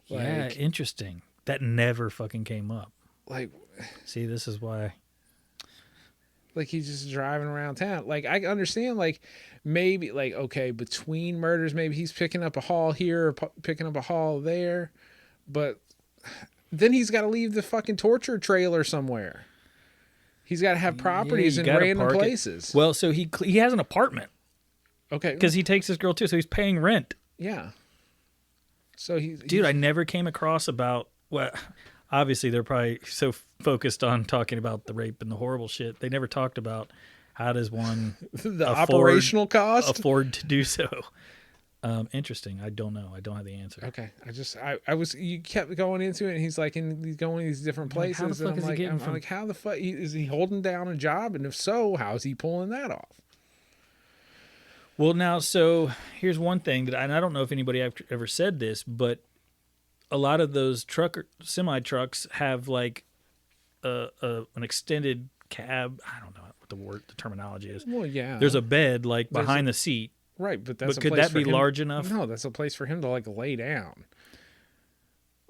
Yeah, interesting. That never fucking came up. Like, see, this is why. Like, he's just driving around town. Like, I understand, like, maybe, like, okay, between murders, maybe he's picking up a haul here or picking up a haul there. But then he's got to leave the fucking torture trailer somewhere. He's got to have properties in random places. Well, so he has an apartment. Okay. Because he takes this girl too, so he's paying rent. Yeah. So Dude, I never came across about... Well, obviously, they're probably so focused on talking about the rape and the horrible shit. They never talked about how does one... operational cost? Afford to do so. Interesting. I don't know. I don't have the answer. Okay. You kept going into it, and he's like, he's going to these different places, and I'm like, how the fuck is he holding down a job? And if so, how is he pulling that off? Well, now, so here's one thing that, and I don't know if anybody ever said this, but a lot of those semi trucks have like an extended cab. I don't know what the terminology is. Well, yeah. There's a bed like behind the seat. Right, but could that be large enough? No, that's a place for him to like lay down.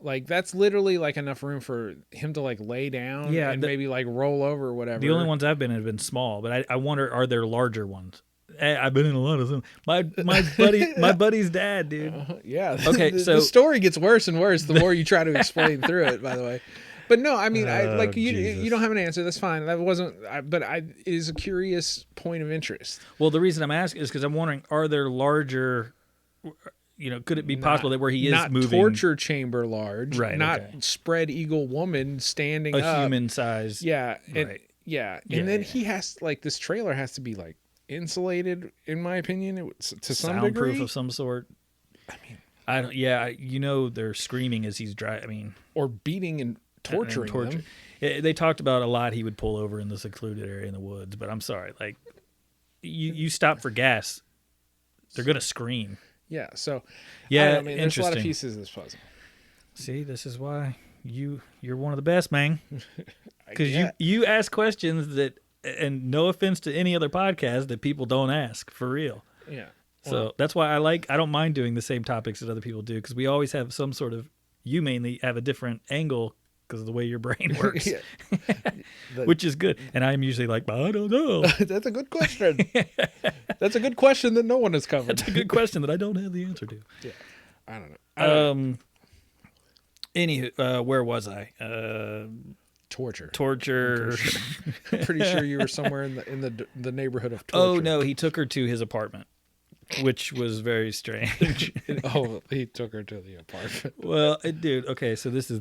Like that's literally like enough room for him to like lay down and maybe like roll over or whatever. The only ones I've been in have been small, but I wonder, are there larger ones? I've been in a lot of them. My buddy's dad, dude. Yeah. Okay, the story gets worse and worse the more you try to explain through it. By the way, but no, I mean, you don't have an answer. That's fine. That wasn't. It is a curious point of interest. Well, the reason I'm asking is because I'm wondering, are there larger? You know, could it be possible that where he is not moving, torture chamber large, right? Not spread eagle woman standing up, human size. Yeah, and right. And then he has like this trailer has to be like insulated, in my opinion, to some degree, soundproof of some sort. I mean, I don't. Yeah, they're screaming as he's driving. I mean, or beating and torturing them. They talked about a lot. He would pull over in the secluded area in the woods, but I'm sorry, like you stop for gas, they're gonna scream. Yeah. So yeah, there's a lot of pieces of this puzzle. See, this is why you're one of the best, man. Because you ask questions that. And no offense to any other podcast that people don't ask, for real. Yeah. So that's why I don't mind doing the same topics that other people do, because we always have some sort of, you mainly have a different angle because of the way your brain works, which is good. And I'm usually like, I don't know. That's a good question. That's a good question that no one has covered. That's a good question that I don't have the answer to. Yeah. I don't know. Anywho, where was I? Torture. I'm pretty sure you were somewhere in the neighborhood of torture. Oh no, he took her to his apartment, which was very strange. He took her to the apartment. Well, dude, okay, so this is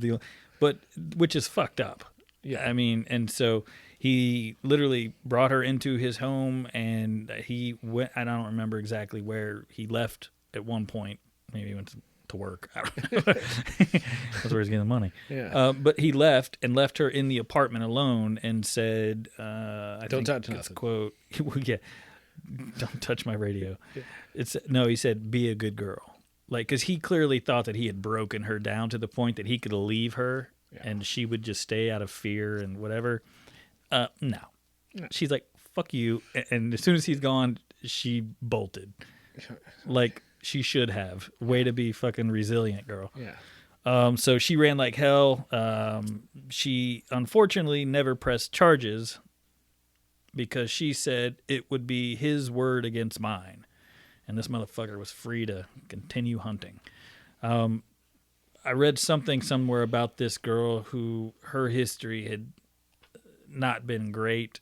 which is fucked up. Yeah. I mean, and so he literally brought her into his home, and he went, I don't remember exactly where he left at one point. Maybe he went to work. I don't know. That's where he's getting the money. Yeah. But he left her in the apartment alone and said, "Don't touch nothing." Quote, yeah, don't touch my radio. Yeah. He said, "Be a good girl." Like, because he clearly thought that he had broken her down to the point that he could leave her and she would just stay out of fear and whatever. No. She's like, "Fuck you," and as soon as he's gone, she bolted. Like. She should have. Way to be fucking resilient, girl. Yeah. So she ran like hell. She unfortunately never pressed charges because she said it would be his word against mine. And this motherfucker was free to continue hunting. I read something somewhere about this girl who her history had not been great.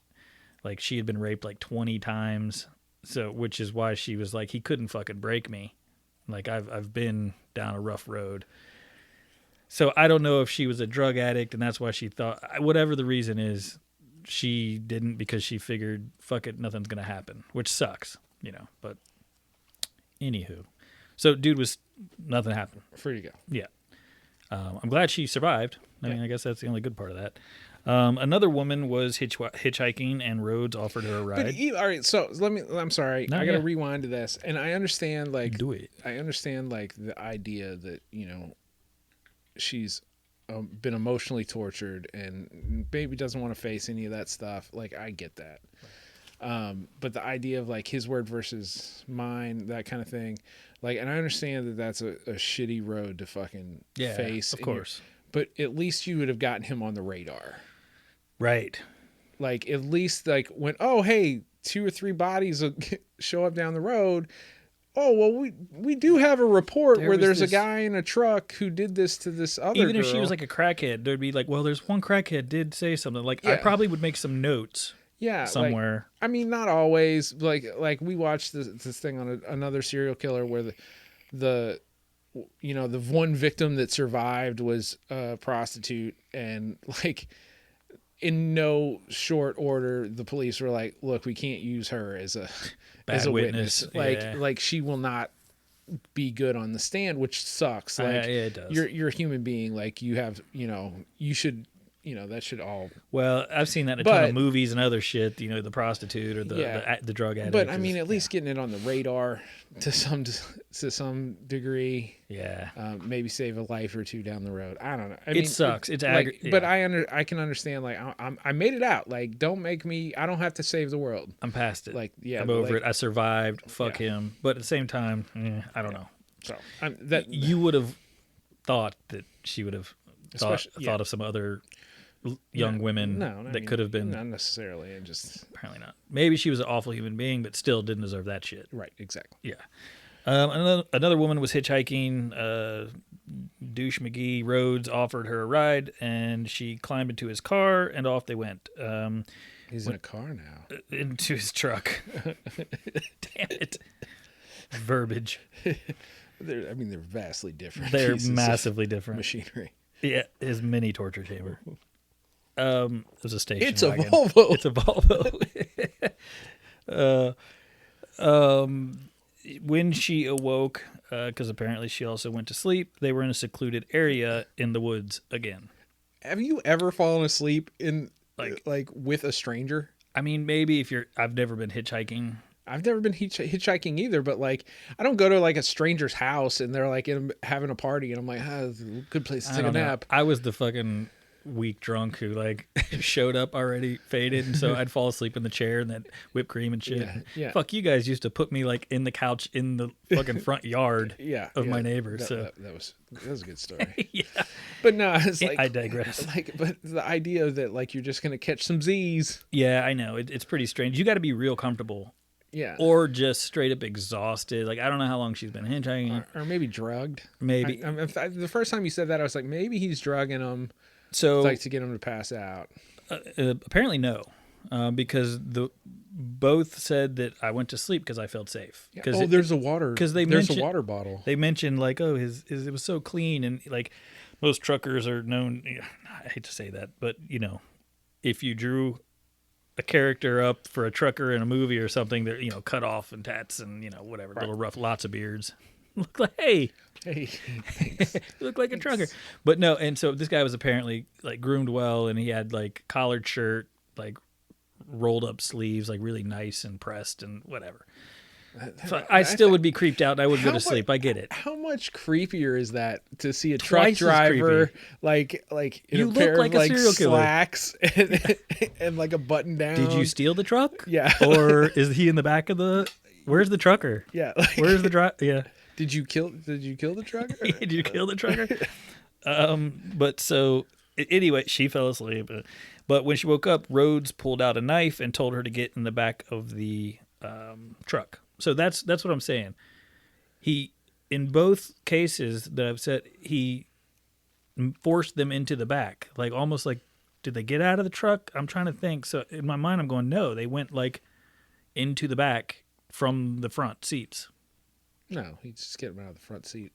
Like she had been raped like 20 times. So, which is why she was like, he couldn't fucking break me. Like I've been down a rough road. So I don't know if she was a drug addict and that's why she thought, whatever the reason is, she didn't because she figured, fuck it, nothing's going to happen, which sucks, but anywho. So dude nothing happened. Free to go. Yeah. I'm glad she survived. I mean, I guess that's the only good part of that. Another woman was hitchhiking, and Rhoades offered her a ride. But, all right, so I'm sorry. I got to rewind to this. And I understand, like... Do it. I understand, like, the idea that, she's been emotionally tortured and maybe doesn't want to face any of that stuff. Like, I get that. But the idea of, like, his word versus mine, that kind of thing... Like, and I understand that that's a shitty road to fucking face. Of course. But at least you would have gotten him on the radar. Right. Like, at least, like, when, oh, hey, 2 or 3 bodies will show up down the road. Oh, well, we do have a report where there's a guy in a truck who did this to this other Even girl. if she was like a crackhead, there'd be like, well, there's one crackhead did say something. Like, I probably would make some notes. Yeah, somewhere. Like, I mean, not always. Like we watched this thing on another serial killer where the one victim that survived was a prostitute, and like in no short order, the police were like, "Look, we can't use her as a witness. Like she will not be good on the stand," which sucks. Like it does. You're a human being. Like you have, you should. That should all... Well, I've seen that in a ton of movies and other shit, the prostitute or the drug addict. But, I mean, at least getting it on the radar to some degree. Yeah. Maybe save a life or two down the road. I don't know. I mean, sucks. It's But I can understand, like, I made it out. Like, don't make me... I don't have to save the world. I'm past it. Like, yeah. I'm over it. I survived. Fuck him. But at the same time, I don't know. So, you would have thought that she would have thought of some other... young women that could have been not necessarily, and just apparently not. Maybe she was an awful human being, but still didn't deserve that shit. Right, exactly. Yeah. Another woman was hitchhiking. Douche McGee Rhoades offered her a ride, and she climbed into his car, and off they went. He's in a car now. Into his truck. Damn it. Verbiage. They're vastly different. They're massively different. Machinery. Yeah, his mini torture chamber. It was a station It's wagon. A Volvo. It's a Volvo. When she awoke, because apparently she also went to sleep, they were in a secluded area in the woods again. Have you ever fallen asleep in like with a stranger? I mean, maybe if you're... I've never been hitchhiking. I've never been hitchhiking either, but like I don't go to like a stranger's house and they're like having a party and I'm like, it's a good place to take a nap. I was the fucking weak drunk who like showed up already faded, and so I'd fall asleep in the chair and that whipped cream and shit. Yeah. Fuck, you guys used to put me like in the couch in the fucking front yard of my neighbor. That was a good story. Yeah, but no, it's like I digress. But the idea that like you're just gonna catch some Z's. Yeah, I know it's pretty strange. You got to be real comfortable. Yeah. Or just straight up exhausted. Like, I don't know how long she's been hitchhiking. Or maybe drugged. Maybe. The first time you said that, I was like, maybe he's drugging him to get him to pass out. Apparently, no. Because both said that I went to sleep because I felt safe. Yeah. There's a water. Because there's a water bottle. They mentioned, like, it was so clean. And, like, most truckers are known... I hate to say that, but, if you drew... a character up for a trucker in a movie or something that, cut off and tats and, whatever, little rough, lots of beards. Look like, hey, look like a trucker. But no, and so this guy was apparently like groomed well, and he had like collared shirt, like rolled up sleeves, like really nice and pressed and whatever. I still would be creeped out and I would go to sleep. I get it. How much creepier is that to see a truck driver like in a pair of like slacks and like a button down? Did you steal the truck? Yeah. Or is he in the back of the... Where's the trucker? Yeah. Where's the driver? Yeah. Did you kill the trucker? Did you kill the trucker? But so anyway, she fell asleep. But when she woke up, Rhoades pulled out a knife and told her to get in the back of the truck. So that's what I'm saying. He, in both cases that I've said, he forced them into the back, like almost like, did they get out of the truck? I'm trying to think. So in my mind, I'm going, no, they went like into the back from the front seats. No, he just get them out of the front seat,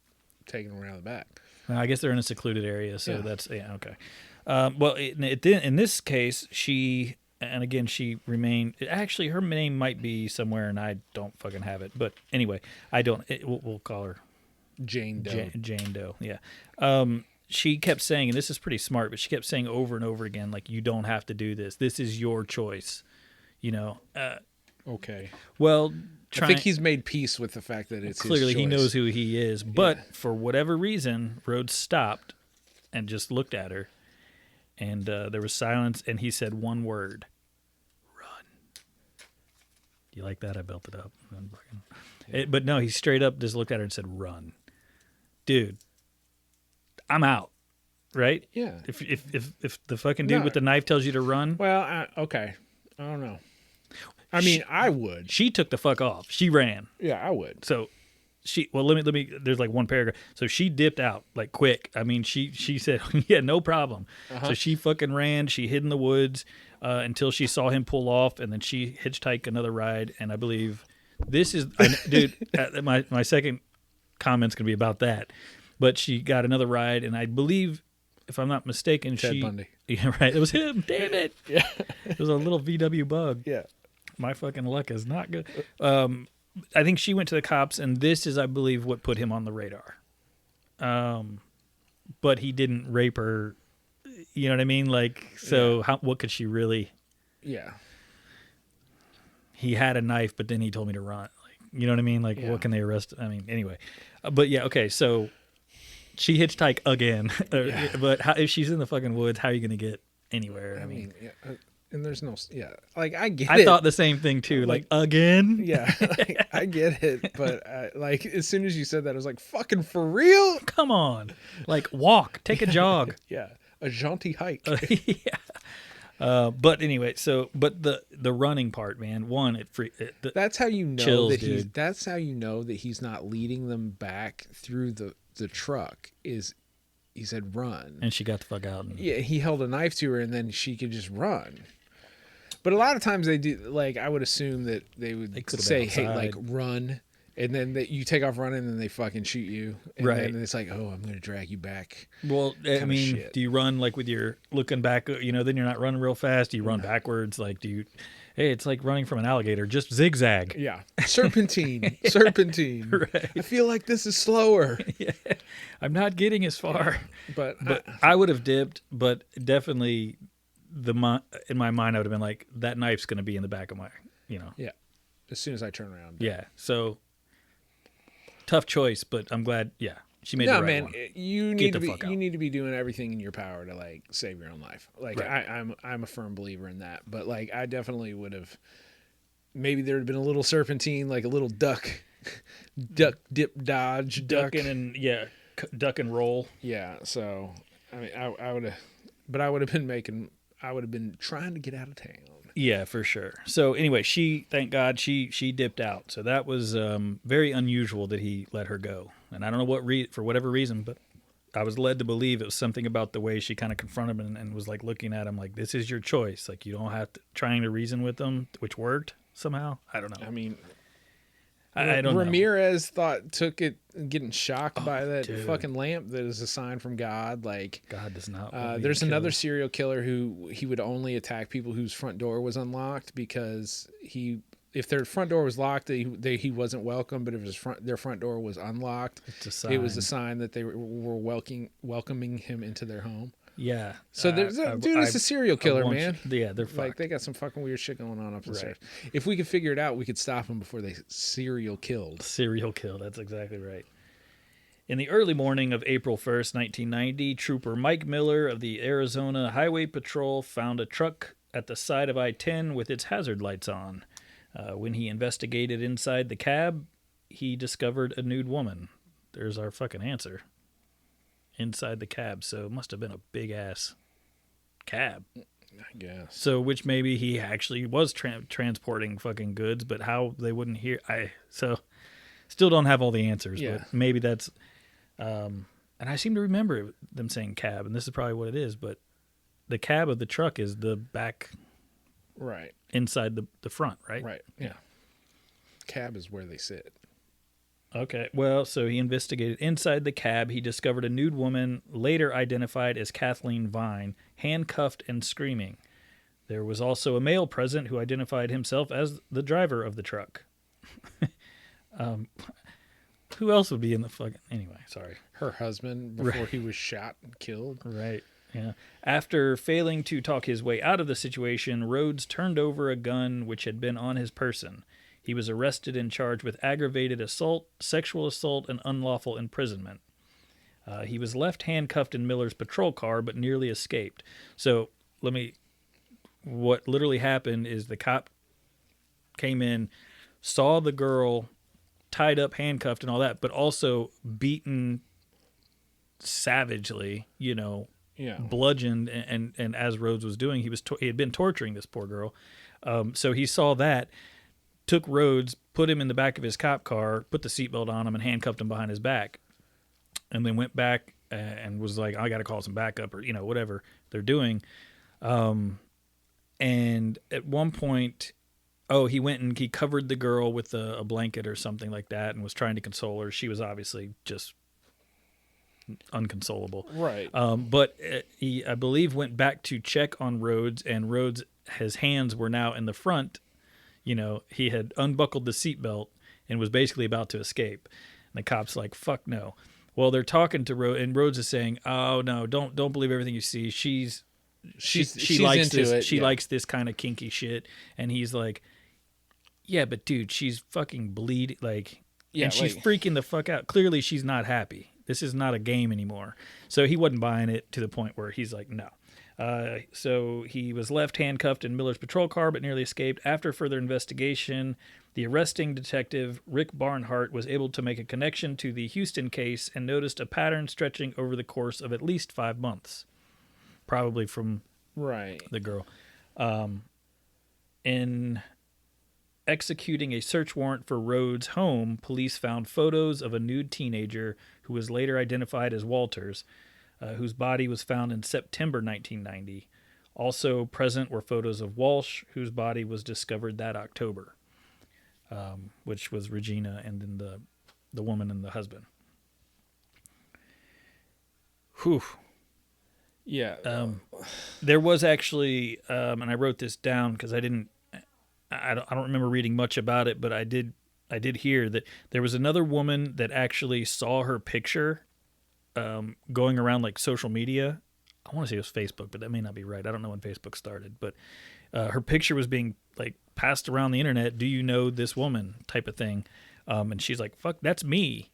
taking them around the back. I guess they're in a secluded area, so that's okay. Well, in this case, she remained. Actually, her name might be somewhere, and I don't fucking have it. But anyway, I don't. We'll call her Jane Doe. Jane Doe. Yeah. She kept saying, and this is pretty smart, but she kept saying over and over again, like, you don't have to do this. This is your choice. You know. Okay. Well, I think he's made peace with the fact that it's clearly his choice. He knows who he is, but for whatever reason, Rhoades stopped and just looked at her, and there was silence, and he said one word: "Run." You like that? I built it up. But no, he straight up just looked at her and said, "Run." Dude, I'm out. Right? Yeah. If the fucking dude with the knife tells you to run, well, okay, I don't know. I mean, I would. She took the fuck off. She ran. Yeah, I would. So let me. There's like one paragraph. So she dipped out like quick. I mean, she said, yeah, no problem. So she fucking ran. She hid in the woods until she saw him pull off, and then she hitchhiked another ride. And I believe this is, dude. My second comment's gonna be about that. But she got another ride, and I believe, if I'm not mistaken, Ted Bundy. Yeah, right. It was him. Damn it. Yeah. It was a little VW bug. Yeah. My fucking luck is not good. I think she went to the cops, and this is, I believe, what put him on the radar. But he didn't rape her. You know what I mean? Like, so what could she really? Yeah. He had a knife, but then he told me to run. Like, you know what I mean? Like, what can they arrest? I mean, anyway. But yeah, okay. So she hitchhiked again. But if she's in the fucking woods, how are you going to get anywhere? I mean, and there's no, like I get it. I thought the same thing too. Like again? Yeah, like, I get it. But like as soon as you said that, I was like, fucking for real? Come on. Like walk, take a jog. Yeah. A jaunty hike. But anyway, but the running part, man, that's how you know chills, that that's how you know that he's not leading them back through the truck is he said run. And she got the fuck out. Yeah, he held a knife to her and then she could just run. But a lot of times they do, like, I would assume that they would say, hey, like, run. And then you take off running and they fucking shoot you. And then it's like, oh, I'm going to drag you back. Well, I mean, do you run like with your looking back, you know, then you're not running real fast. Do you run backwards? Like, hey, it's like running from an alligator, just zigzag. Yeah. Serpentine. Serpentine. Right. I feel like this is slower. Yeah. I'm not getting as far. But I would have dipped, but definitely in my mind, I would have been like, that knife's going to be in the back of my, you know. Yeah. As soon as I turn around. Yeah. So tough choice, but I'm glad. Yeah. She made the right man, one. You need to be doing everything in your power to like save your own life. Like I'm a firm believer in that. But like I definitely would have. Maybe there had been a little serpentine, like a little duck, dip, dodge, ducking and duck and roll. Yeah. So I mean, I would have, but I would have been trying to get out of town. Yeah, for sure. So anyway, thank God, she dipped out. So that was very unusual that he let her go. And I don't know for whatever reason, but I was led to believe it was something about the way she kind of confronted him and was like looking at him like, this is your choice. Like you don't have to, trying to reason with them, which worked somehow. I don't know. I mean, I don't know. Ramirez took it getting shocked by that fucking lamp that is a sign from God. Like God does not. There's another serial killer who he would only attack people whose front door was unlocked because if their front door was locked, he wasn't welcome. But if their front door was unlocked, it was a sign that they were welcoming him into their home. Yeah. So there's it's a serial killer, man. Yeah, they're like they got some fucking weird shit going on up the stairs. If we could figure it out, we could stop them before they serial killed. Serial kill. That's exactly right. In the early morning of April 1st, 1990, Trooper Mike Miller of the Arizona Highway Patrol found a truck at the side of I-10 with its hazard lights on. When he investigated inside the cab, he discovered a nude woman. There's our fucking answer. inside the cab. So it must have been a big ass cab. I guess. So which maybe he actually was transporting fucking goods, but how they wouldn't hear. So still don't have all the answers, but maybe that's. And I seem to remember them saying cab, and this is probably what it is, but the cab of the truck is the back, right, inside the front, right? Right. Yeah. Cab is where they sit. Okay. Well, so he investigated inside the cab. He discovered a nude woman, later identified as Kathleen Vine, handcuffed and screaming. There was also a male present who identified himself as the driver of the truck. Who else would be in the fucking... Anyway, sorry. Her husband before he was shot and killed. Right. Yeah. After failing to talk his way out of the situation, Rhoades turned over a gun which had been on his person. He was arrested and charged with aggravated assault, sexual assault, and unlawful imprisonment. He was left handcuffed in Miller's patrol car, but nearly escaped. So what literally happened is the cop came in, saw the girl tied up, handcuffed, and all that, but also beaten savagely, bludgeoned, and as Rhoades was doing, he had been torturing this poor girl. So he saw that, took Rhoades, put him in the back of his cop car, put the seatbelt on him, and handcuffed him behind his back, and then went back and was like, I got to call some backup, or whatever they're doing. And at one point, he went and he covered the girl with a blanket or something like that and was trying to console her. She was obviously just unconsolable. Right. But he, I believe, went back to check on Rhoades, and Rhoades, his hands were now in the front. He had unbuckled the seatbelt and was basically about to escape. And the cop's like, fuck no. Well, they're talking to Rhoades, and Rhoades is saying, oh, no, don't believe everything you see. She likes this. She likes this kind of kinky shit. And he's like, yeah, but dude, she's fucking bleeding. And she's freaking the fuck out. Clearly, she's not happy. This is not a game anymore. So he wasn't buying it to the point where he's like, no. So he was left handcuffed in Miller's patrol car, but nearly escaped. After further investigation, the arresting detective, Rick Barnhart, was able to make a connection to the Houston case and noticed a pattern stretching over the course of at least 5 months. Probably from the girl. In executing a search warrant for Rhoades' home, police found photos of a nude teenager who was later identified as Walters, whose body was found in September 1990. Also present were photos of Walsh, whose body was discovered that October, which was Regina and then the woman and the husband. Whew. Yeah. There was actually, and I wrote this down because I don't remember reading much about it, but I did hear that there was another woman that actually saw her picture going around like social media. I want to say it was Facebook, but that may not be right. I don't know when Facebook started, but her picture was being like passed around the internet. Do you know this woman? Type of thing. And she's like, fuck, that's me.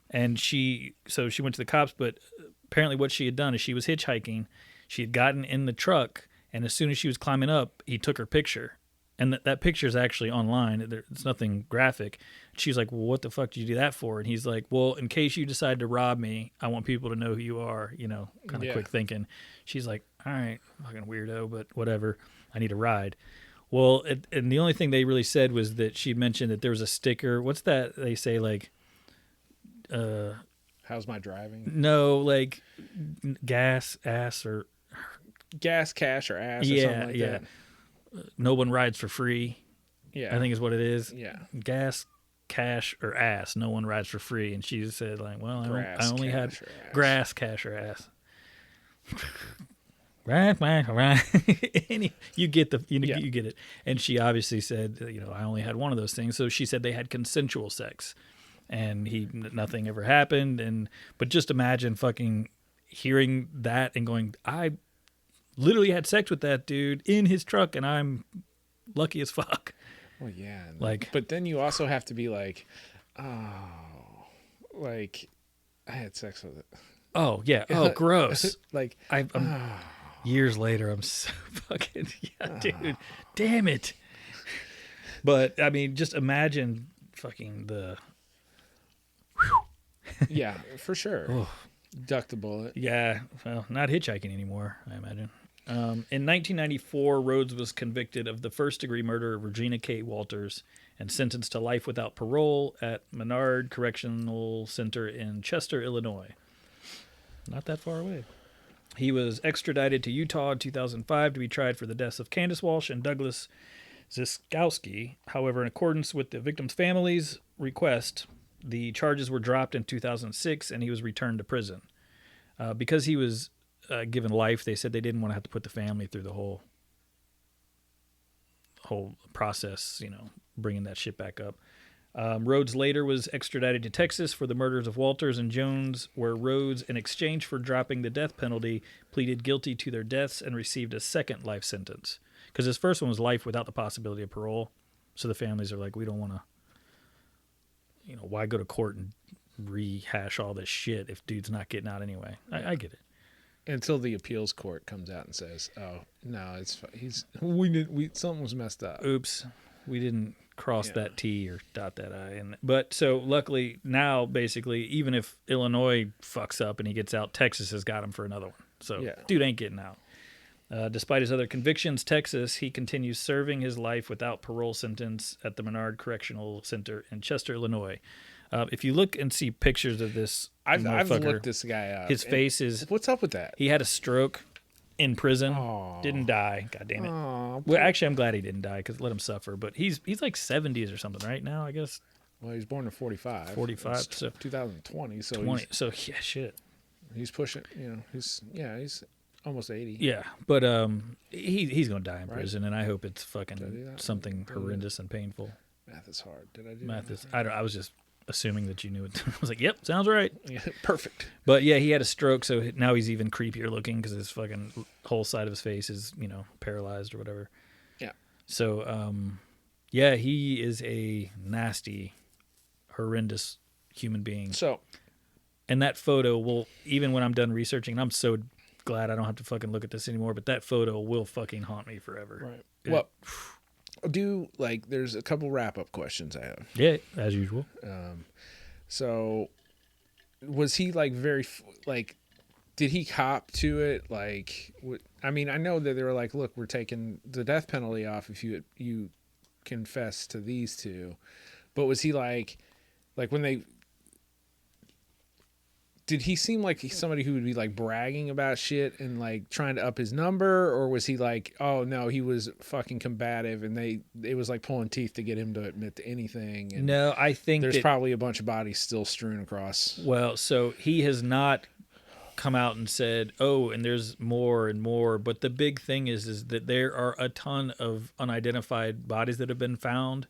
And so she went to the cops, but apparently what she had done is she was hitchhiking. She had gotten in the truck, and as soon as she was climbing up, he took her picture. And that picture is actually online. It's nothing graphic. She's like, well, what the fuck did you do that for? And he's like, well, in case you decide to rob me, I want people to know who you are, kind of quick thinking. She's like, all right, fucking weirdo, but whatever. I need a ride. Well, and the only thing they really said was that she mentioned that there was a sticker. What's that they say, like... how's my driving? No, like gas, ass, or... Gas, cash, or ass, or something like that. No one rides for free. Yeah. I think is what it is. Yeah. Gas, cash, or ass. No one rides for free. And she said, like, well, I only had grass, cash, or ass. Right. You get you get it. And she obviously said, I only had one of those things. So she said they had consensual sex, and nothing ever happened. But just imagine fucking hearing that and going, I literally had sex with that dude in his truck, and I'm lucky as fuck. Well, yeah. But then you also have to be like, oh, like I had sex with it. Oh yeah. Oh, gross. Like I'm years later, I'm so fucking dude. Damn it. But I mean, just imagine fucking the. Yeah, for sure. Duck the bullet. Yeah, well, not hitchhiking anymore, I imagine. In 1994, Rhoades was convicted of the first-degree murder of Regina K. Walters and sentenced to life without parole at Menard Correctional Center in Chester, Illinois. Not that far away. He was extradited to Utah in 2005 to be tried for the deaths of Candace Walsh and Douglas Ziskowski. However, in accordance with the victims' families' request, the charges were dropped in 2006 and he was returned to prison. Because he was given life, they said they didn't want to have to put the family through the whole process, bringing that shit back up. Rhoades later was extradited to Texas for the murders of Walters and Jones, where Rhoades, in exchange for dropping the death penalty, pleaded guilty to their deaths and received a second life sentence. Because his first one was life without the possibility of parole. So the families are like, we don't want to, why go to court and rehash all this shit if dude's not getting out anyway? I get it. Until the appeals court comes out and says, "Oh no, it's something was messed up. Oops, we didn't cross that T or dot that I." But so luckily now, basically, even if Illinois fucks up and he gets out, Texas has got him for another one. So dude ain't getting out. Despite his other convictions, Texas, he continues serving his life without parole sentence at the Menard Correctional Center in Chester, Illinois. If you look and see pictures of this, I've looked this guy up. His face is... What's up with that? He had a stroke in prison. Aww. Didn't die. God damn it. Aww. Well, actually, I'm glad he didn't die because let him suffer. But he's like 70s or something right now, I guess. Well, he's born in 45. 45. So 2020. So 20. So yeah, shit. He's pushing. He's almost 80. Yeah, but he's gonna die in prison, and I hope it's fucking something horrendous and painful. Math is hard. Did I do math? I was just assuming that you knew it. I was like, yep, sounds right. Yeah, perfect. But yeah, he had a stroke, so now he's even creepier looking because his fucking whole side of his face is, paralyzed or whatever. Yeah. So, yeah, he is a nasty, horrendous human being. So, and that photo will, even when I'm done researching, and I'm so glad I don't have to fucking look at this anymore, but that photo will fucking haunt me forever. Right. Well, there's a couple wrap-up questions I have. Yeah, as usual. So was he did he cop to it? I know that they were like, look, we're taking the death penalty off if you confess to these two, but was he like when they, did he seem like somebody who would be like bragging about shit and like trying to up his number, or was he like, oh no, he was fucking combative and it was like pulling teeth to get him to admit to anything? And no, I think there's probably a bunch of bodies still strewn across. Well, so he has not come out and said, oh, and there's more and more. But the big thing is that there are a ton of unidentified bodies that have been found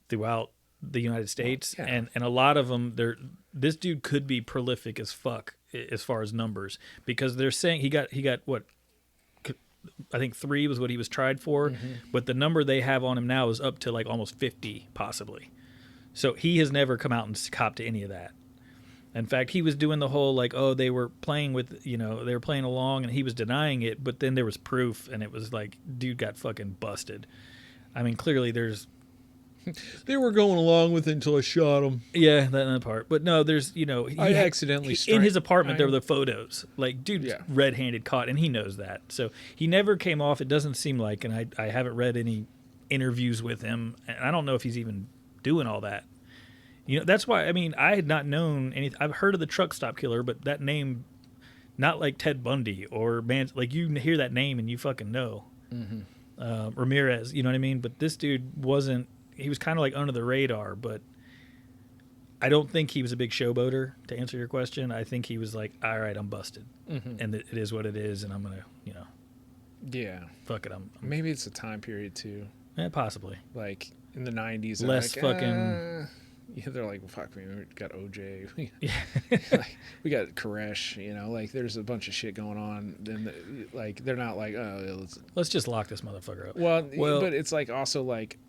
throughout the United States, and a lot of them, this dude could be prolific as fuck as far as numbers, because they're saying he got what, I think 3 was what he was tried for, but the number they have on him now is up to like almost 50 possibly. So he has never come out and copped to any of that. In fact, he was doing the whole like, oh, they were playing with, they were playing along, and he was denying it, but then there was proof, and it was like, dude got fucking busted. I mean, clearly they were going along with it until I shot him. Yeah, that part. But no, there's, I accidentally in his apartment, there were the photos. Like, dude's red-handed caught, and he knows that. So he never came off, it doesn't seem like, and I haven't read any interviews with him, and I don't know if he's even doing all that. That's why, I had not known anything. I've heard of the truck stop killer, but that name, not like Ted Bundy or you hear that name and you fucking know. Ramirez, you know what I mean? But this dude wasn't. He was kind of like under the radar, but I don't think he was a big showboater, to answer your question. I think he was like, all right, I'm busted. And it is what it is, and I'm going to, yeah. Fuck it. Maybe it's a time period, too. Yeah, possibly. Like, in the 90s. Less fucking... Yeah, they're like, well, fuck me, we got OJ. We got Koresh, there's a bunch of shit going on. And, they're not like, oh, let's just lock this motherfucker up. Well, but it's like also like...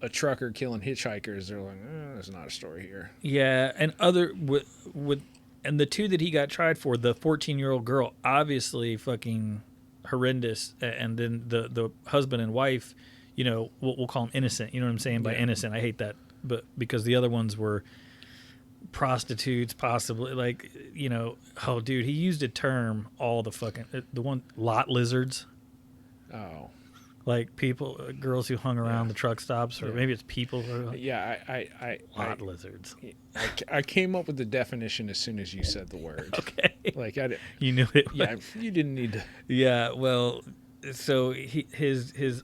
a trucker killing hitchhikers, they're like, there's not a story here. Yeah, and and the 2 that he got tried for, the 14-year-old girl, obviously fucking horrendous, and then the husband and wife, we'll call them innocent. You know what I'm saying by innocent? I hate that, but because the other ones were prostitutes, possibly, like, oh, dude, he used a term all the fucking, the one, lot lizards. Oh. Like people, girls who hung around the truck stops, or maybe it's people. Lot lizards. I came up with the definition as soon as you said the word. Okay. Like you knew it. Yeah, you didn't need to. Yeah, well, so his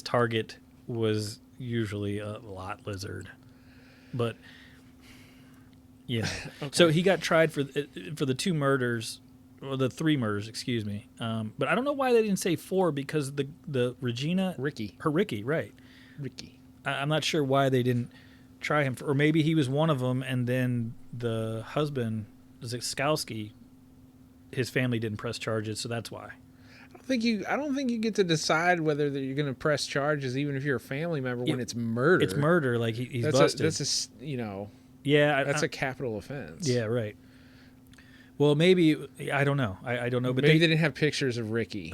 target was usually a lot lizard, but yeah. Okay. So he got tried for the 2 murders. Well, the 3 murders, excuse me. But I don't know why they didn't say 4, because the Regina... Ricky, right. Ricky. I'm not sure why they didn't try him. Or maybe he was one of them, and then the husband, Zikowski, his family didn't press charges, so that's why. I don't think you get to decide whether you're going to press charges, even if you're a family member, when it's murder. It's murder, like he's busted. That's that's a capital offense. Yeah, right. Well, maybe, I don't know. I don't know. But maybe they didn't have pictures of Ricky.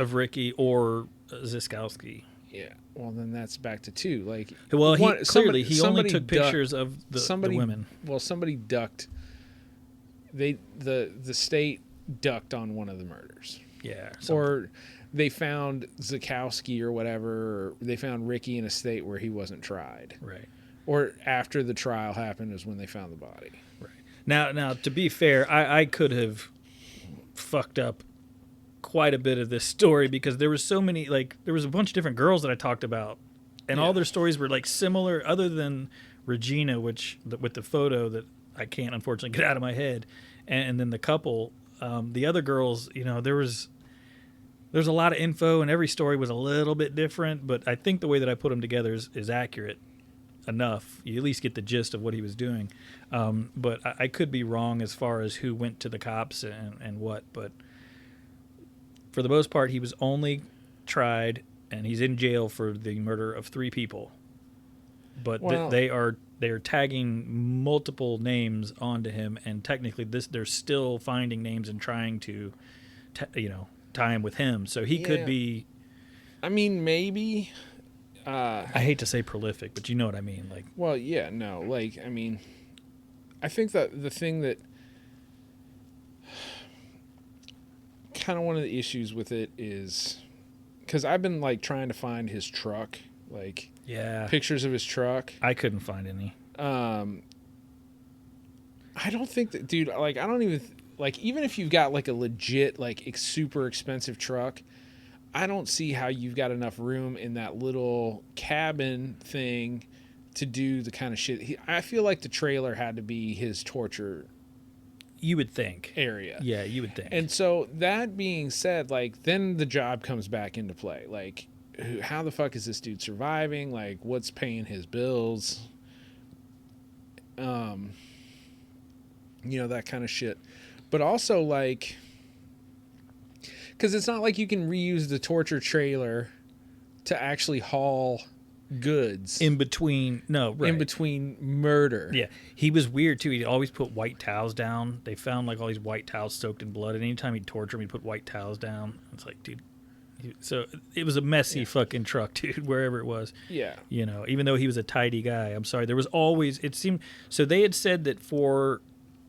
Or Zikowski. Yeah. Well, then that's back to 2. Like, well, he only took pictures of the women. Well, somebody ducked. The state ducked on one of the murders. Yeah. Or they found Zikowski or whatever. Or they found Ricky in a state where he wasn't tried. Right. Or after the trial happened is when they found the body. Right. Now, to be fair, I could have fucked up quite a bit of this story, because there was so many, like, there was a bunch of different girls that I talked about, and all their stories were, like, similar, other than Regina, with the photo that I can't, unfortunately, get out of my head, and then the couple, the other girls, there's a lot of info, and every story was a little bit different, but I think the way that I put them together is accurate enough. You at least get the gist of what he was doing. But I could be wrong as far as who went to the cops and what. But for the most part, he was only tried, and he's in jail for the murder of 3 people. But they are tagging multiple names onto him, and technically they're still finding names and trying to, tie him with him. So he could be. I mean, maybe. I hate to say prolific, but you know what I mean. Like, well, yeah, no, like, I mean, I think that the thing that kind of one of the issues with it is, because I've been like trying to find his truck, like, pictures of his truck. I couldn't find any. I don't think that, dude. Like, I don't even like, even if you've got like a legit, like, super expensive truck, I don't see how you've got enough room in that little cabin thing to do the kind of shit. I feel like the trailer had to be his torture. You would think. Area. Yeah, you would think. And so that being said, like, then the job comes back into play. Like, how the fuck is this dude surviving? Like, what's paying his bills? That kind of shit. But also, like, because it's not like you can reuse the torture trailer to actually haul goods in between. No, right. In between murder. Yeah, he was weird too. He'd always put white towels down. They found like all these white towels soaked in blood, and anytime he'd torture him, he'd put white towels down. It's like, dude. So it was a messy fucking truck, dude. Wherever it was. Yeah. Even though he was a tidy guy, I'm sorry. There was always, it seemed. So they had said that for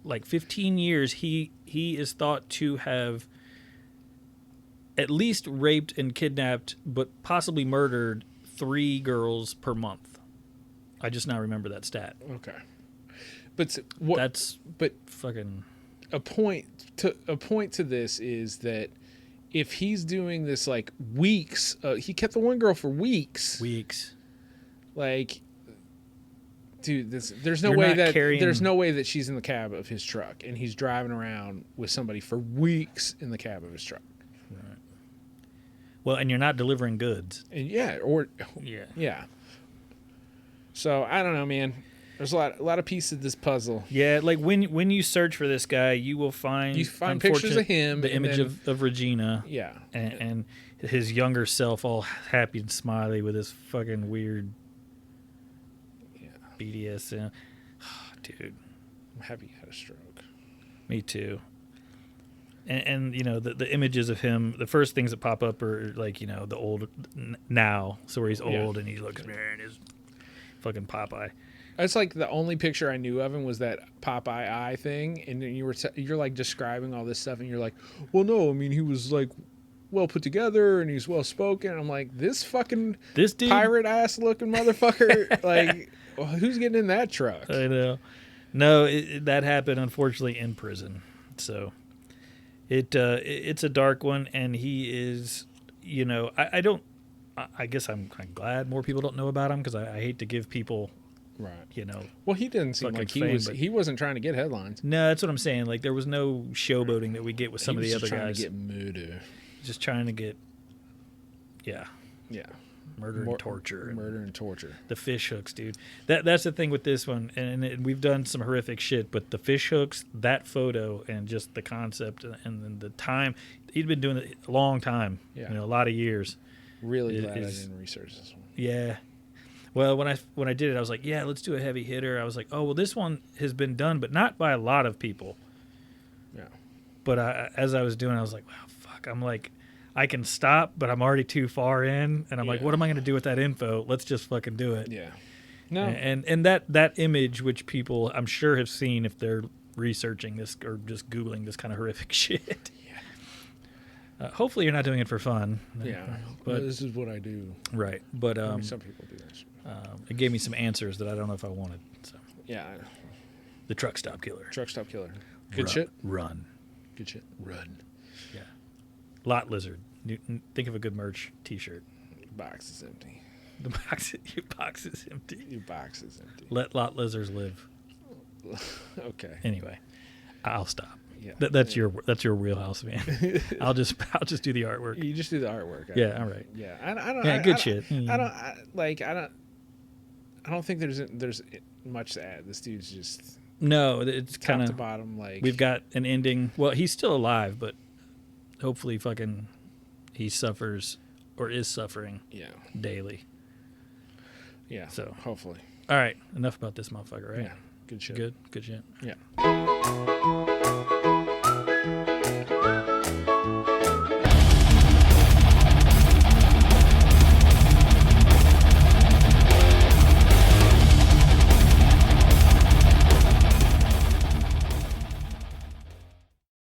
like 15 years, he is thought to have at least raped and kidnapped, but possibly murdered 3 girls per month. I just now remember that stat. Okay, but fucking a point to this is that if he's doing this like weeks, he kept the one girl for weeks. Like, dude, there's no way that she's in the cab of his truck and he's driving around with somebody for weeks in the cab of his truck. Right. Well, and you're not delivering goods. And yeah. So I don't know, man. There's a lot of pieces of this puzzle. Yeah, like when you search for this guy, you will find pictures of him, the image of Regina. Yeah, and his younger self, all happy and smiley with his fucking weird BDSM. Oh, dude, I'm happy you had a stroke. Me too. And the images of him, the first things that pop up are like the old now, so where he's old and he looks, man, is fucking Popeye. It's like the only picture I knew of him was that Popeye eye thing, and then you're like describing all this stuff, and you're like, well, no, I mean he was like well put together and he's well spoken. I'm like, this dude, pirate ass looking motherfucker, like who's getting in that truck? I know. No, that happened unfortunately in prison, so it's a dark one, and he is, you know, I guess I'm kind of glad more people don't know about him, because I hate to give people. Right. You know. Well, he didn't seem like he wasn't trying to get headlines. No, that's what I'm saying. Like, there was no showboating that we get with some of the other guys. He was just trying to get murder. Just trying to get, yeah. Murder and torture. The fish hooks, dude. That's the thing with this one, and we've done some horrific shit, but the fish hooks, that photo, and just the concept and the time, he'd been doing it a long time. Yeah. You know, a lot of years. Really glad I didn't research this one. Yeah. Well, when I did it, I was like, yeah, let's do a heavy hitter. I was like, oh, well, this one has been done, but not by a lot of people. Yeah. But as I was doing, I was like, wow, fuck. I'm like, I can stop, but I'm already too far in. And I'm like, what am I going to do with that info? Let's just fucking do it. Yeah. No. And that image, which people, I'm sure, have seen if they're researching this or just Googling this kind of horrific shit. Hopefully you're not doing it for fun. Yeah, but this is what I do. Right, but some people do that shit. It gave me some answers that I don't know if I wanted. So. Yeah. The truck stop killer. Good shit. Run. Good shit. Run. Yeah. Lot Lizard. Think of a good merch T-shirt. Your box is empty. Your box is empty. Your box is empty. Let Lot Lizards live. Okay. Anyway, I'll stop. Yeah. That's your wheelhouse, man. I'll just do the artwork. You just do the artwork. Yeah. All right. Yeah. I don't. Yeah. Good shit. I don't think there's much to add. This dude's just no. It's kind of top to bottom. Like, we've got an ending. Well, he's still alive, but hopefully, fucking, he suffers or is suffering. Yeah. Daily. Yeah. So hopefully. All right. Enough about this motherfucker. Right. Yeah. Good shit. Good shit. Yeah.